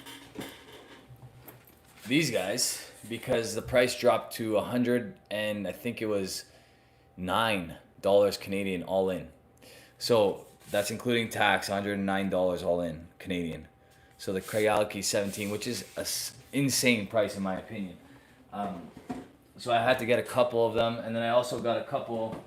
these guys because the price dropped to 100 and I think it was $9 Canadian all in. So that's including tax, $109 all in Canadian. So the Craigellachie 17, which is an insane price in my opinion. So I had to get a couple of them, and then I also got a couple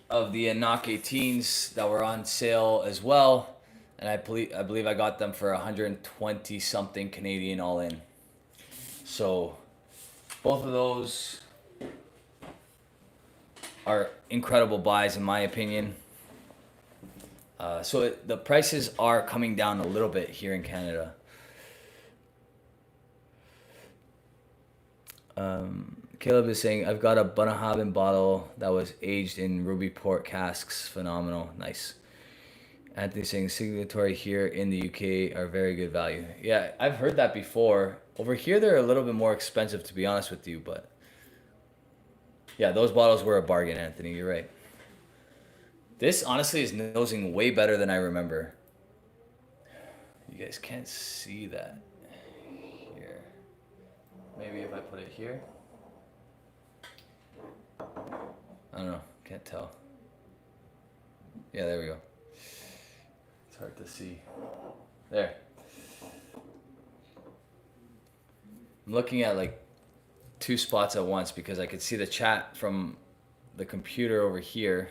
of the Knock 18s that were on sale as well, and I believe I got them for 120 something Canadian all in. So both of those are incredible buys in my opinion. So the prices are coming down a little bit here in Canada. Caleb is saying, I've got a Bunnahabhain bottle that was aged in ruby port casks. Phenomenal. Nice. Anthony saying, Signatory here in the UK are very good value. Yeah, I've heard that before. Over here, they're a little bit more expensive, to be honest with you. But yeah, those bottles were a bargain, Anthony. You're right. This, honestly, is nosing way better than I remember. You guys can't see that here. Maybe if I put it here. I don't know. Can't tell. Yeah, there we go. It's hard to see. There. I'm looking at like 2 spots at once because I could see the chat from the computer over here,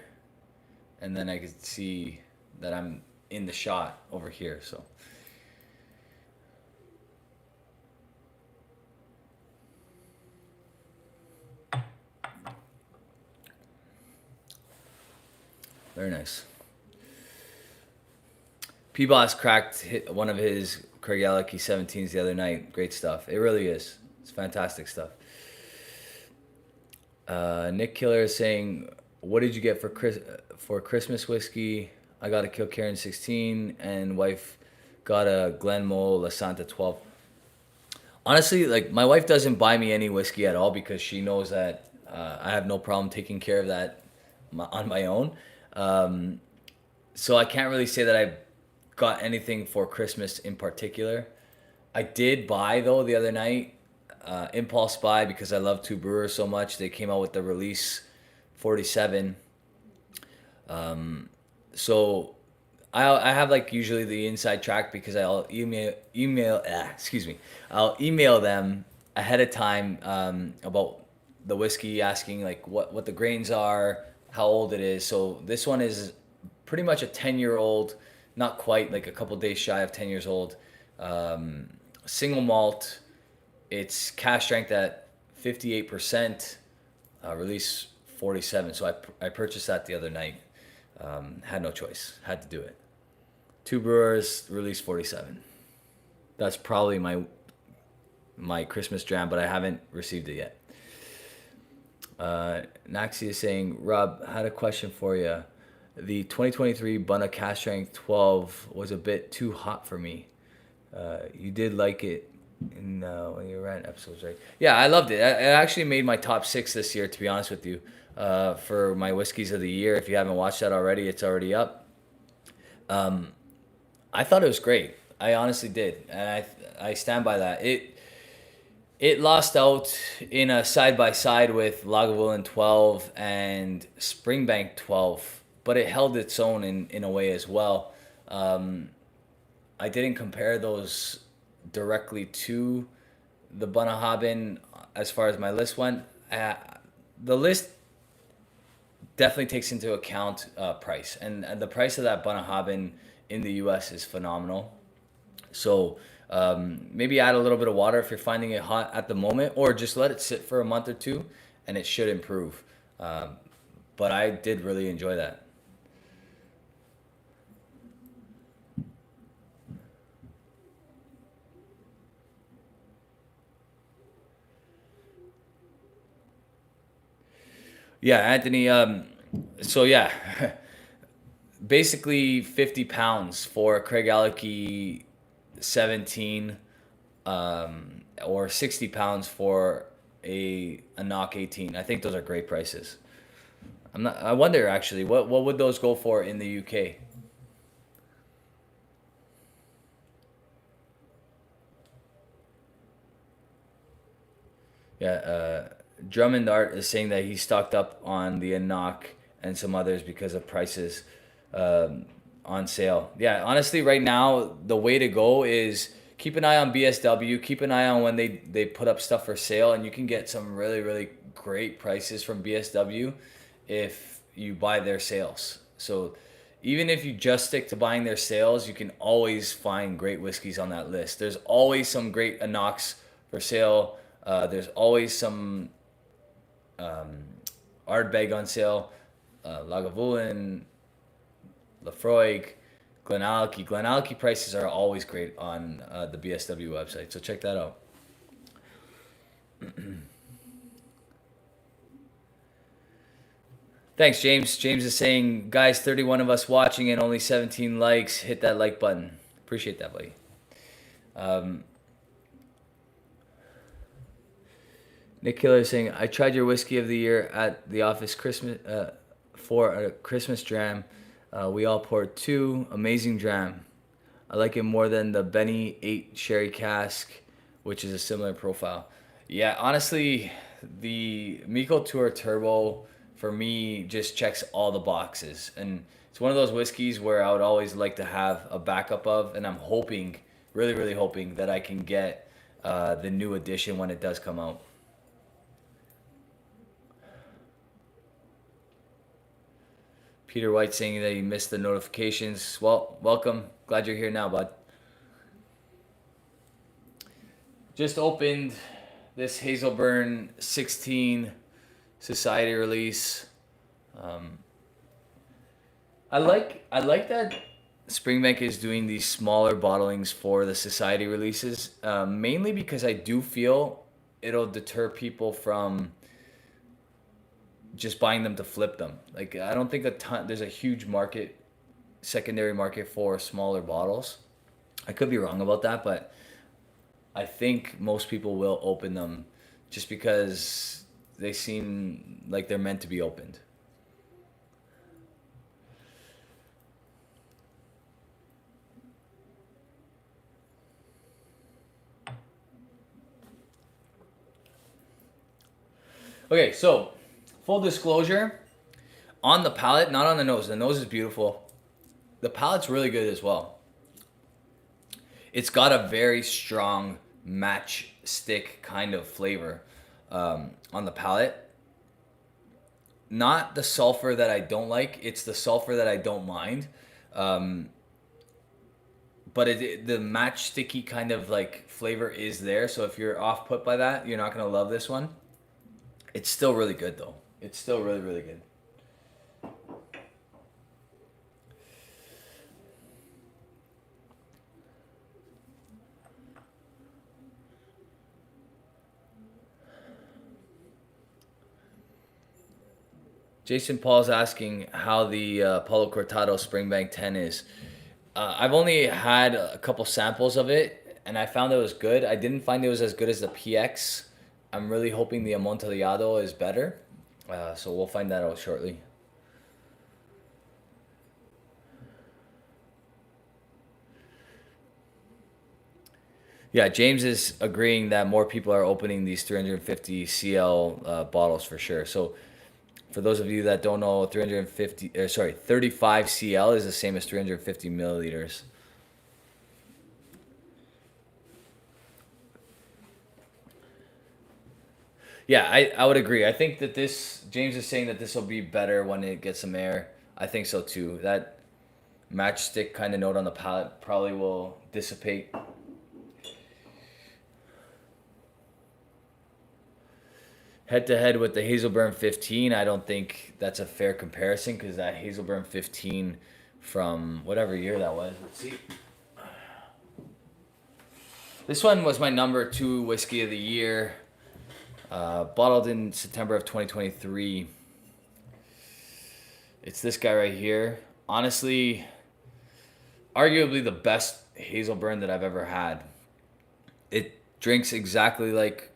and then I could see that I'm in the shot over here. So. Very nice. P-Boss cracked one of his Craigellachie 17s the other night. Great stuff. It really is. It's fantastic stuff. Nick Killer is saying, what did you get for Christmas whiskey? I got a Kilkerran 16 and wife got a Glenmoe La Santa 12. Honestly, like my wife doesn't buy me any whiskey at all because she knows that I have no problem taking care of that on my own. So I can't really say that I got anything for Christmas in particular. I did buy though the other night, impulse buy because I love Two Brewers so much. They came out with the release 47. So I have like usually the inside track because I'll I'll email them ahead of time about the whiskey, asking like what the grains are, how old it is. So this one is pretty much a 10-year-old, not quite, like a couple days shy of 10 years old. Single malt. It's cash strength at 58%, release 47. So I purchased that the other night. Had no choice. Had to do it. Two Brewers, release 47. That's probably my Christmas dram, but I haven't received it yet. Naxi is saying, Rob, I had a question for you. The 2023 Bunna Cash Strength 12 was a bit too hot for me. You did like it, in when you ran episodes, right? Yeah, I loved it. It actually made my top 6 this year, to be honest with you, for my whiskeys of the year. If you haven't watched that already, it's already up. I thought it was great. I honestly did, and I stand by that. It lost out in a side by side with Lagavulin 12 and Springbank 12, but it held its own in a way as well. Um, I didn't compare those directly to the Bunnahabhain as far as my list went. The list definitely takes into account price, and the price of that Bunnahabhain in the U.S. is phenomenal. So maybe add a little bit of water if you're finding it hot at the moment, or just let it sit for a month or two, and it should improve. Um, but I did really enjoy that. Yeah, Anthony. So yeah, basically 50 pounds for Craig Alecky 17, or 60 pounds for a knock 18. I think those are great prices. I'm not. I wonder actually what would those go for in the UK? Yeah, Drummond Art is saying that he's stocked up on the Enoch and some others because of prices um, on sale. Yeah, honestly, right now the way to go is keep an eye on BSW. Keep an eye on when they put up stuff for sale, and you can get some really great prices from BSW if you buy their sales. So even if you just stick to buying their sales, you can always find great whiskeys on that list. There's always some great Enochs for sale. There's always some Ardbeg on sale, Lagavulin, Lafroig, Glenallachie. Glenallachie prices are always great on the BSW website, so check that out. Thanks, James. James is saying, guys, 31 of us watching and only 17 likes. Hit that like button. Appreciate that, buddy. Um, Nick Killer is saying, I tried your whiskey of the year at the office Christmas for a Christmas dram. We all poured two. Amazing dram. I like it more than the Benny 8 Sherry Cask, which is a similar profile. Yeah, honestly, the Miko Tour Turbo for me just checks all the boxes. And it's one of those whiskeys where I would always like to have a backup of, and I'm hoping, really hoping that I can get the new edition when it does come out. Peter White saying that he missed the notifications. Well, welcome. Glad you're here now, bud. Just opened this Hazelburn 16 Society release. Um, I like that Springbank is doing these smaller bottlings for the Society releases, mainly because I do feel it'll deter people from just buying them to flip them. Like I don't think there's a huge market, secondary market for smaller bottles. I could be wrong about that, but I think most people will open them just because they seem like they're meant to be opened. Okay, so full disclosure, on the palate, not on the nose. The nose is beautiful. The palate's really good as well. It's got a very strong matchstick kind of flavor on the palate. Not the sulfur that I don't like. It's the sulfur that I don't mind. Um, but the matchsticky kind of like flavor is there. So if you're off put by that, you're not gonna love this one. It's still really good though. It's still really good. Jason Paul's asking how the Paulo Cortado Springbank 10 is. I've only had a couple samples of it, and I found it was good. I didn't find it was as good as the PX. I'm really hoping the Amontillado is better. So we'll find that out shortly. Yeah, James is agreeing that more people are opening these 350 CL bottles for sure. So for those of you that don't know, 35 CL is the same as 350 milliliters. Yeah, I would agree. I think that James is saying that this will be better when it gets some air. I think so too. That matchstick kind of note on the palate probably will dissipate. Head to head with the Hazelburn 15, I don't think that's a fair comparison because that Hazelburn 15 from whatever year that was. Let's see. This one was my number 2 whiskey of the year. Bottled in September of 2023. It's this guy right here. Honestly, arguably the best Hazelburn that I've ever had. It drinks exactly like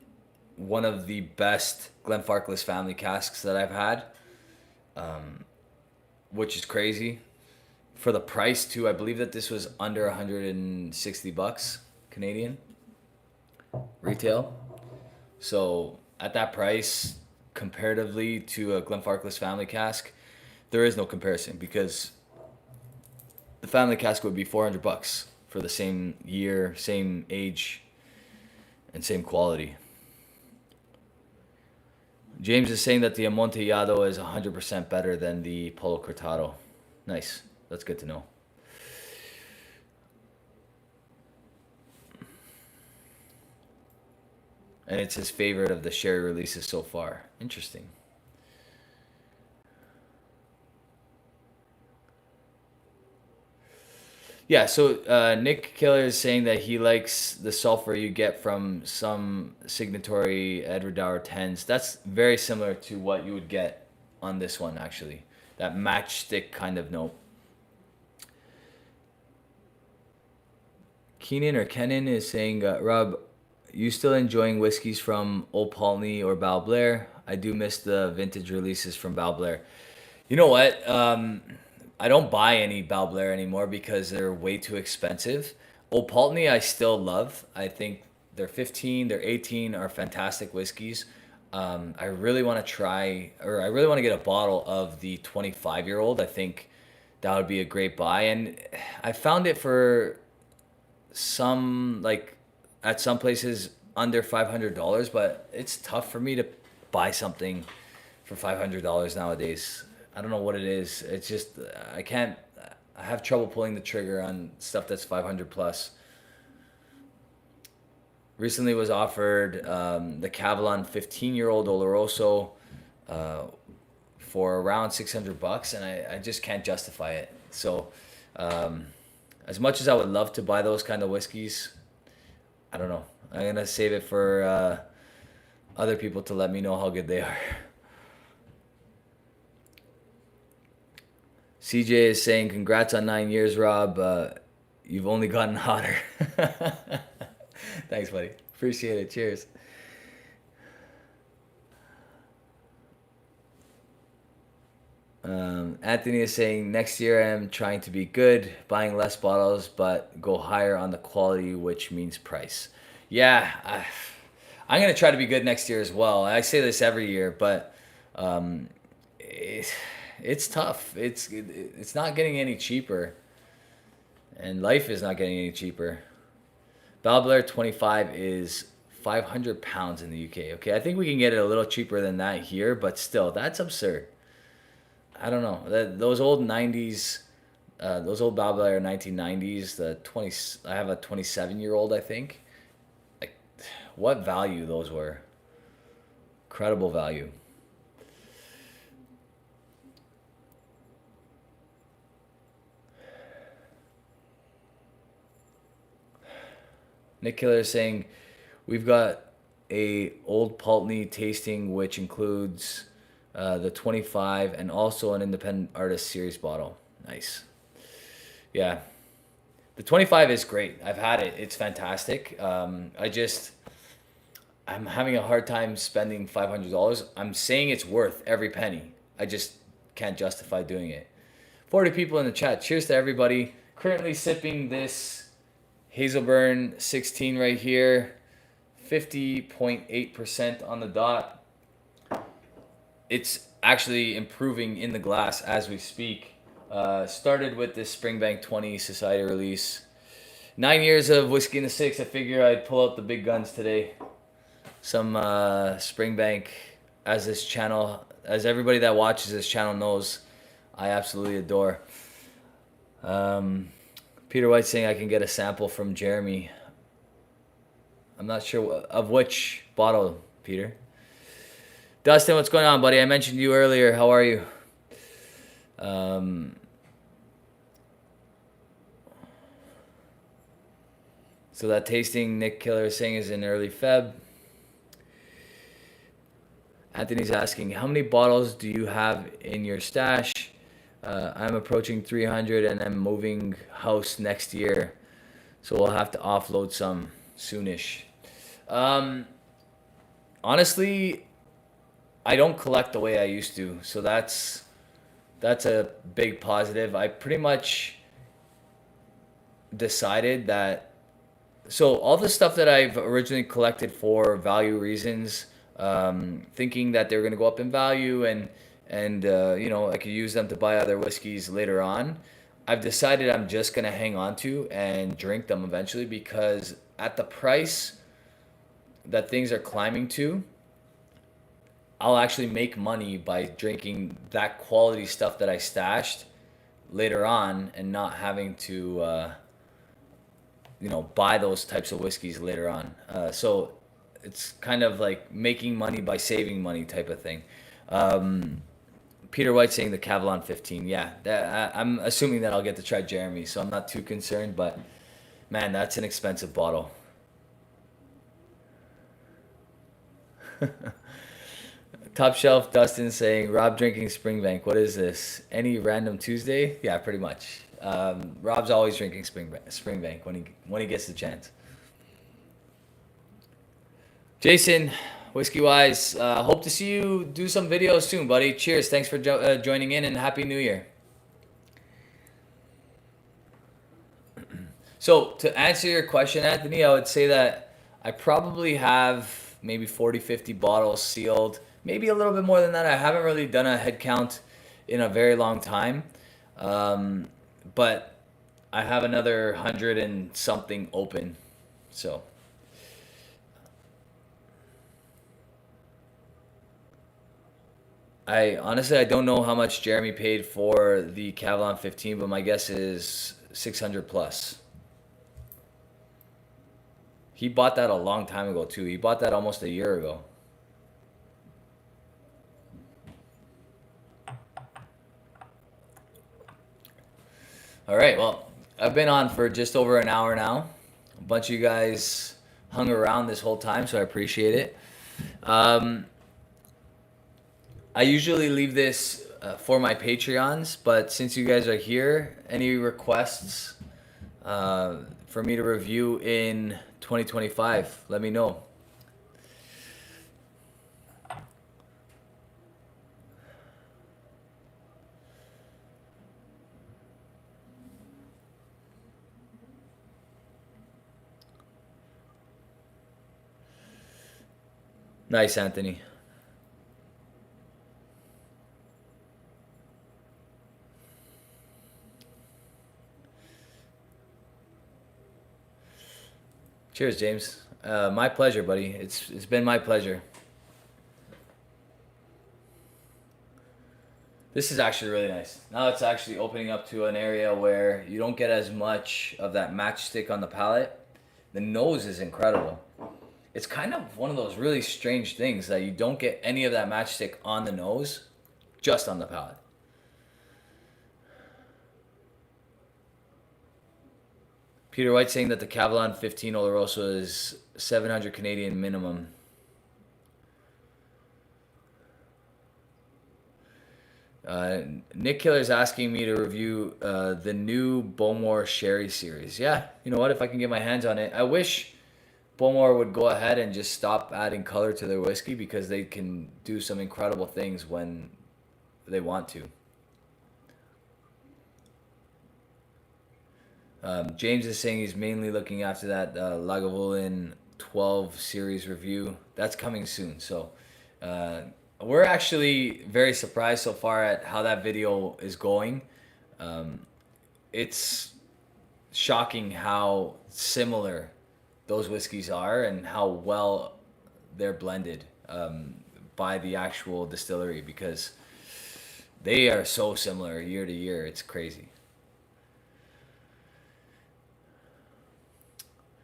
one of the best Glenfarclas family casks that I've had, which is crazy. For the price too, I believe that this was under $160 Canadian retail. So at that price, comparatively to a Glenfarclas family cask, there is no comparison because the family cask would be $400 for the same year, same age, and same quality. James is saying that the Amontillado is 100% better than the Polo Cortado. Nice. That's good to know. And it's his favorite of the sherry releases so far. Interesting. Yeah, so Nick Killer is saying that he likes the sulfur you get from some signatory Edward Dower 10s. That's very similar to what you would get on this one, actually. That matchstick kind of note. Keenan or Kenan is saying, Rob, you still enjoying whiskeys from Old Paltney or Bal Blair? I do miss the vintage releases from Bal Blair. You know what? I don't buy any Bal Blair anymore because they're way too expensive. Old Paltney I still love. I think they're 15, they're 18 are fantastic whiskeys. I really want to try, or I really want to get a bottle of the 25-year-old. I think that would be a great buy. And I found it for some, like, at some places under $500, but it's tough for me to buy something for $500 nowadays. I don't know what it is. It's just I can't. I have trouble pulling the trigger on stuff that's 500 plus. Recently was offered the Cavalon 15-year-old Oloroso for around $600, and I just can't justify it. So, as much as I would love to buy those kind of whiskeys, I don't know. I'm gonna save it for other people to let me know how good they are. CJ is saying, congrats on 9 years, Rob. You've only gotten hotter. Thanks, buddy. Appreciate it. Cheers. Anthony is saying, next year I'm trying to be good, buying less bottles, but go higher on the quality, which means price. Yeah, I'm going to try to be good next year as well. I say this every year, but it's tough. It's not getting any cheaper, and life is not getting any cheaper. Bal Blair 25 is 500 pounds in the UK. Okay, I think we can get it a little cheaper than that here, but still, that's absurd. I don't know. Those old 90s, those old Bal Blair 1990s, the 20. I have a 27-year-old, I think. Like, what value those were? Incredible value. Nick Killer is saying, we've got a Old Paltney tasting, which includes the 25 and also an independent artist series bottle. Nice. Yeah. The 25 is great. I've had it. It's fantastic. I'm having a hard time spending $500. I'm saying it's worth every penny. I just can't justify doing it. 40 people in the chat. Cheers to everybody. Currently sipping this Hazelburn 16 right here. 50.8% on the dot. It's actually improving in the glass as we speak. Started with this Springbank 20 Society release. 9 years of whiskey in the six. I figure I'd pull out the big guns today. Some Springbank, as this channel, as everybody that watches this channel knows, I absolutely adore. Peter White saying I can get a sample from Jeremy. I'm not sure of which bottle, Peter. Dustin, what's going on, buddy? I mentioned you earlier. How are you? So that tasting Nick Killer is saying is in early Feb. Anthony's asking, how many bottles do you have in your stash? I'm approaching 300 and I'm moving house next year. So we'll have to offload some soonish. Honestly, I don't collect the way I used to. So that's a big positive. I pretty much decided that, so all the stuff that I've originally collected for value reasons, thinking that they're going to go up in value and you know, I could use them to buy other whiskeys later on. I've decided I'm just going to hang on to and drink them eventually, because at the price that things are climbing to, I'll actually make money by drinking that quality stuff that I stashed later on and not having to, you know, buy those types of whiskeys later on. So it's kind of like making money by saving money type of thing. Peter White saying the Cavalon 15. Yeah, I'm assuming that I'll get to try Jeremy, so I'm not too concerned. But man, that's an expensive bottle. Top Shelf Dustin saying, Rob drinking Springbank. What is this? Any random Tuesday? Yeah, pretty much. Rob's always drinking Springbank when he gets the chance. Jason, Whiskey Wise, hope to see you do some videos soon, buddy. Cheers. Thanks for joining in, and Happy New Year. So to answer your question, Anthony, I would say that I probably have maybe 40, 50 bottles sealed. Maybe a little bit more than that. I haven't really done a head count in a very long time. But I have another 100 and something open. So I don't know how much Jeremy paid for the Cavalon 15, but my guess is 600 plus. He bought that a long time ago too. He bought that almost a year ago. All right, well, I've been on for just over an hour now. A bunch of you guys hung around this whole time, so I appreciate it. I usually leave this for my Patreons, but since you guys are here, any requests for me to review in 2025, let me know. Nice, Anthony. Cheers, James. My pleasure, buddy. It's been my pleasure. This is actually really nice. Now it's actually opening up to an area where you don't get as much of that matchstick on the palate. The nose is incredible. It's kind of one of those really strange things that you don't get any of that matchstick on the nose, just on the palate. Peter White saying that the Cavalon 15 Oloroso is 700 Canadian minimum. Uh, Nick Killer's asking me to review the new Bowmore Sherry series. Yeah, you know what? If I can get my hands on it, I wish Bowmore would go ahead and just stop adding color to their whiskey because they can do some incredible things when they want to. James is saying he's mainly looking after that Lagavulin 12 series review. That's coming soon. So uh, we're actually very surprised so far at how that video is going. It's shocking how similar those whiskeys are and how well they're blended by the actual distillery because they are so similar year to year. It's crazy.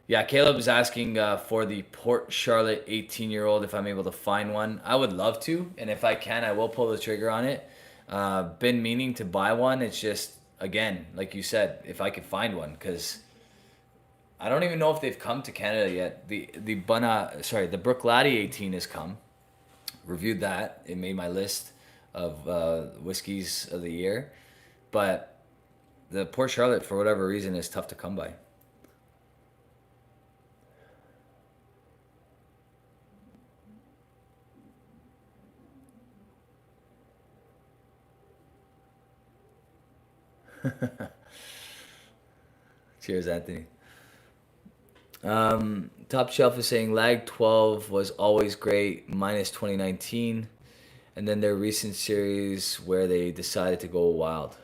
Yeah, Caleb is asking for the Port Charlotte 18-year-old if I'm able to find one. I would love to, and if I can, I will pull the trigger on it. Been meaning to buy one. It's just, again, like you said, if I could find one, because I don't even know if they've come to Canada yet. The Bruichladdich 18 has come. Reviewed that. It made my list of whiskeys of the year, but the Port Charlotte, for whatever reason, is tough to come by. Cheers, Anthony. Top Shelf is saying Lag 12 was always great, minus 2019. And then their recent series where they decided to go wild.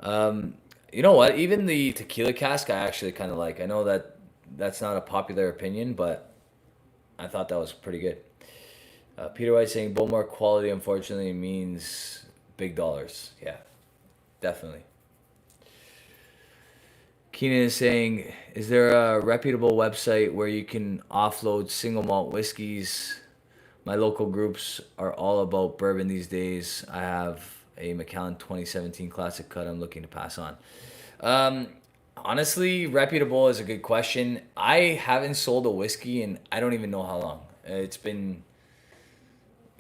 You know what? Even the tequila cask I actually kind of like. I know that that's not a popular opinion, but I thought that was pretty good. Peter White saying Bowmore quality unfortunately means big dollars. Yeah, definitely. Keenan is saying, is there a reputable website where you can offload single malt whiskeys? My local groups are all about bourbon these days. I have a Macallan 2017 Classic Cut I'm looking to pass on. Um, Honestly, reputable is a good question. I haven't sold a whiskey in I don't even know how long. It's been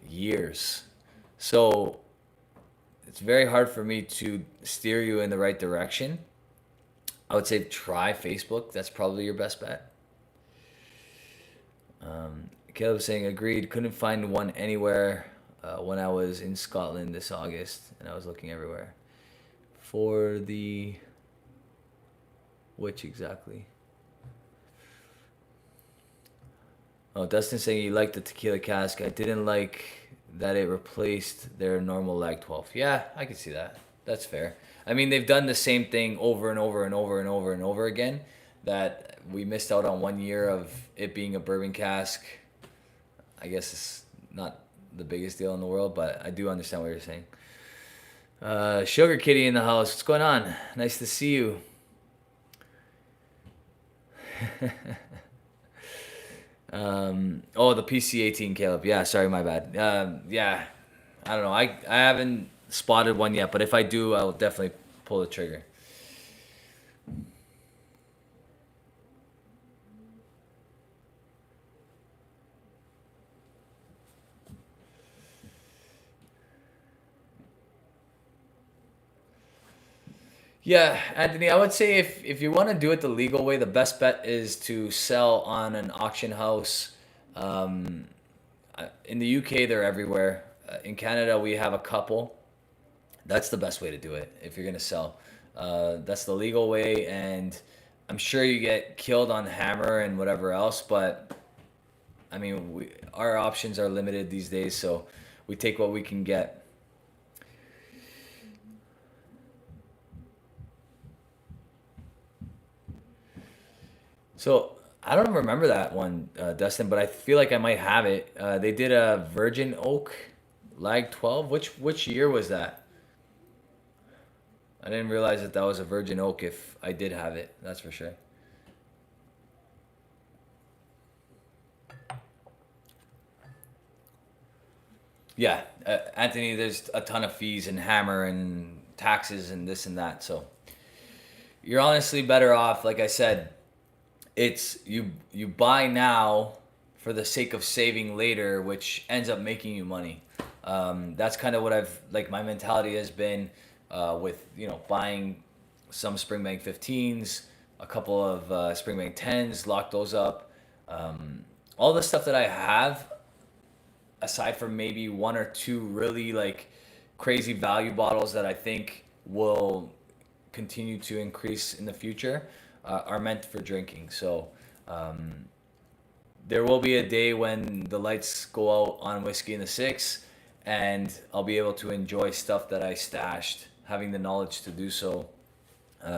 years. So it's very hard for me to steer you in the right direction. I would say try Facebook. That's probably your best bet. Caleb saying agreed. Couldn't find one anywhere when I was in Scotland this August, and I was looking everywhere for the which exactly. Oh, Dustin saying he liked the tequila cask. I didn't like that it replaced their normal Lag 12. Yeah, I can see that. That's fair. I mean, they've done the same thing over and over and over and over and over again. That we missed out on 1 year of it being a bourbon cask. I guess it's not the biggest deal in the world, but I do understand what you're saying. Sugar Kitty in the house. What's going on? Nice to see you. The PC-18, Caleb. Yeah, sorry, my bad. Yeah, I don't know. I haven't spotted one yet, but if I do, I'll definitely pull the trigger. Yeah, Anthony, I would say if you want to do it the legal way, the best bet is to sell on an auction house. Um, in the UK, they're everywhere. In Canada, we have a couple. That's the best way to do it if you're gonna sell. That's the legal way, and I'm sure you get killed on hammer and whatever else, but I mean, our options are limited these days, so we take what we can get. So I don't remember that one, Dustin, but I feel like I might have it. They did a Virgin Oak Lag 12. Which year was that? I didn't realize that that was a Virgin Oak. If I did have it, that's for sure. Yeah, Anthony, there's a ton of fees and hammer and taxes and this and that. So you're honestly better off, like I said, it's you buy now for the sake of saving later, which ends up making you money. That's kind of what my mentality has been with, buying some Springbank 15s, a couple of Springbank 10s, lock those up. All the stuff that I have, aside from maybe one or two really like crazy value bottles that I think will continue to increase in the future, are meant for drinking. So there will be a day when the lights go out on Whiskey in the Six, and I'll be able to enjoy stuff that I stashed, having the knowledge to do so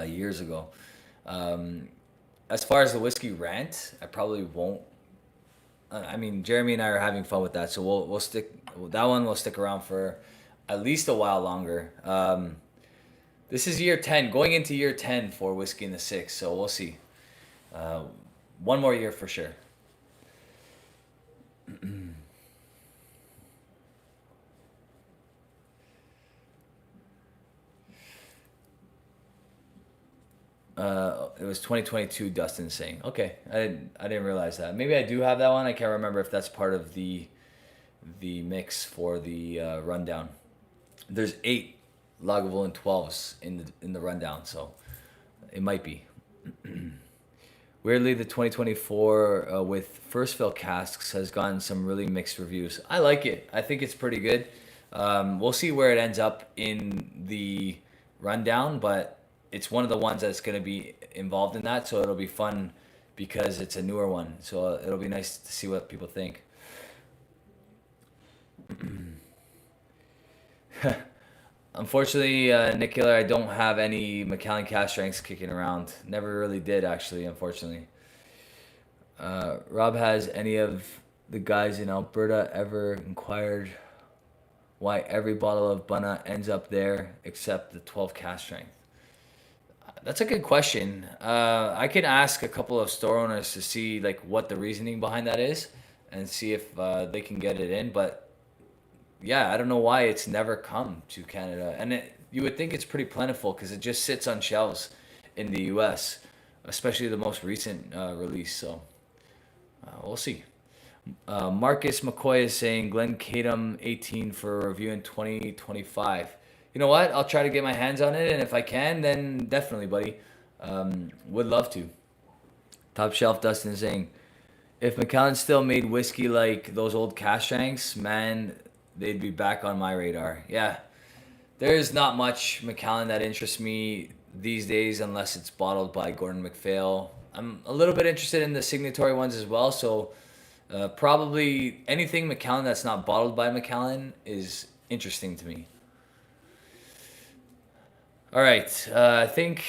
years ago. As far as the whiskey rant, I probably won't. I mean, Jeremy and I are having fun with that, so we'll stick. That one will stick around for at least a while longer. This is year 10, going into year 10 for Whiskey in the Six, so we'll see. One more year for sure. It was 2022. Dustin saying, "Okay, I didn't realize that. Maybe I do have that one. I can't remember if that's part of the mix for the rundown. There's 8 Lagavulin 12s in the rundown, so it might be." Weirdly, the 2024 with first fill casks has gotten some really mixed reviews. I like it. I think it's pretty good. We'll see where it ends up in the rundown, but it's one of the ones that's going to be involved in that, so it'll be fun because it's a newer one. So it'll be nice to see what people think. Unfortunately, Nick Killer, I don't have any Macallan cast strengths kicking around. Never really did, actually, unfortunately. Rob, has any of the guys in Alberta ever inquired why every bottle of Bunna ends up there except the 12 cast strength? That's a good question. I can ask a couple of store owners to see like what the reasoning behind that is, and see if they can get it in. But yeah, I don't know why it's never come to Canada, and you would think it's pretty plentiful because it just sits on shelves in the U.S., especially the most recent release. So we'll see. Marcus McCoy is saying Glen Cadam 18 for review in 2025. You know what? I'll try to get my hands on it, and if I can, then definitely, buddy. Would love to. Top Shelf Dustin is saying, if Macallan still made whiskey like those old cask strengths, man, they'd be back on my radar. Yeah, there's not much Macallan that interests me these days unless it's bottled by Gordon MacPhail. I'm a little bit interested in the signatory ones as well, so probably anything Macallan that's not bottled by Macallan is interesting to me. All right, I think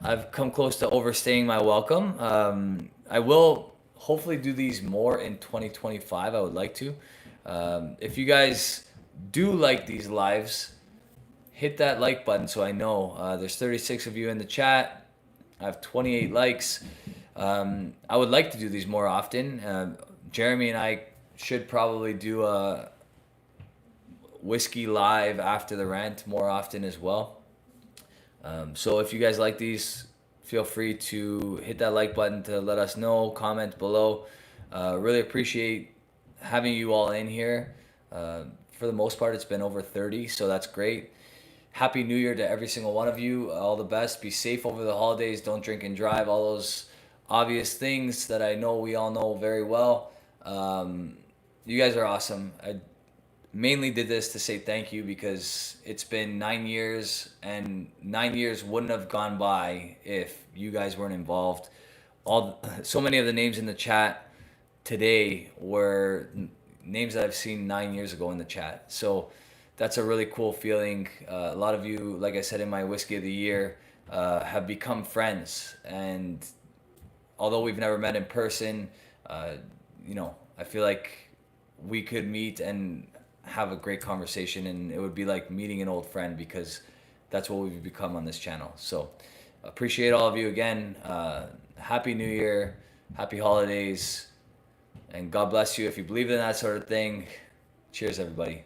I've come close to overstaying my welcome. I will hopefully do these more in 2025. I would like to. If you guys do like these lives, hit that like button so I know. There's 36 of you in the chat. I have 28 likes. I would like to do these more often. Jeremy and I should probably do a whiskey live after the rant more often as well. So if you guys like these, feel free to hit that like button to let us know. Comment below. Really appreciate having you all in here. For the most part, it's been over 30, so that's great. Happy New Year to every single one of you. All the best. Be safe over the holidays. Don't drink and drive. All those obvious things that I know we all know very well. You guys are awesome. I mainly did this to say thank you because it's been 9 years, and 9 years wouldn't have gone by if you guys weren't involved. So many of the names in the chat today were names that I've seen 9 years ago in the chat. So that's a really cool feeling. A lot of you, like I said in my Whiskey of the Year, have become friends. And although we've never met in person, I feel like we could meet and have a great conversation, and it would be like meeting an old friend because that's what we've become on this channel. So appreciate all of you again. Happy New Year, happy holidays, and God bless you if you believe in that sort of thing. Cheers, everybody.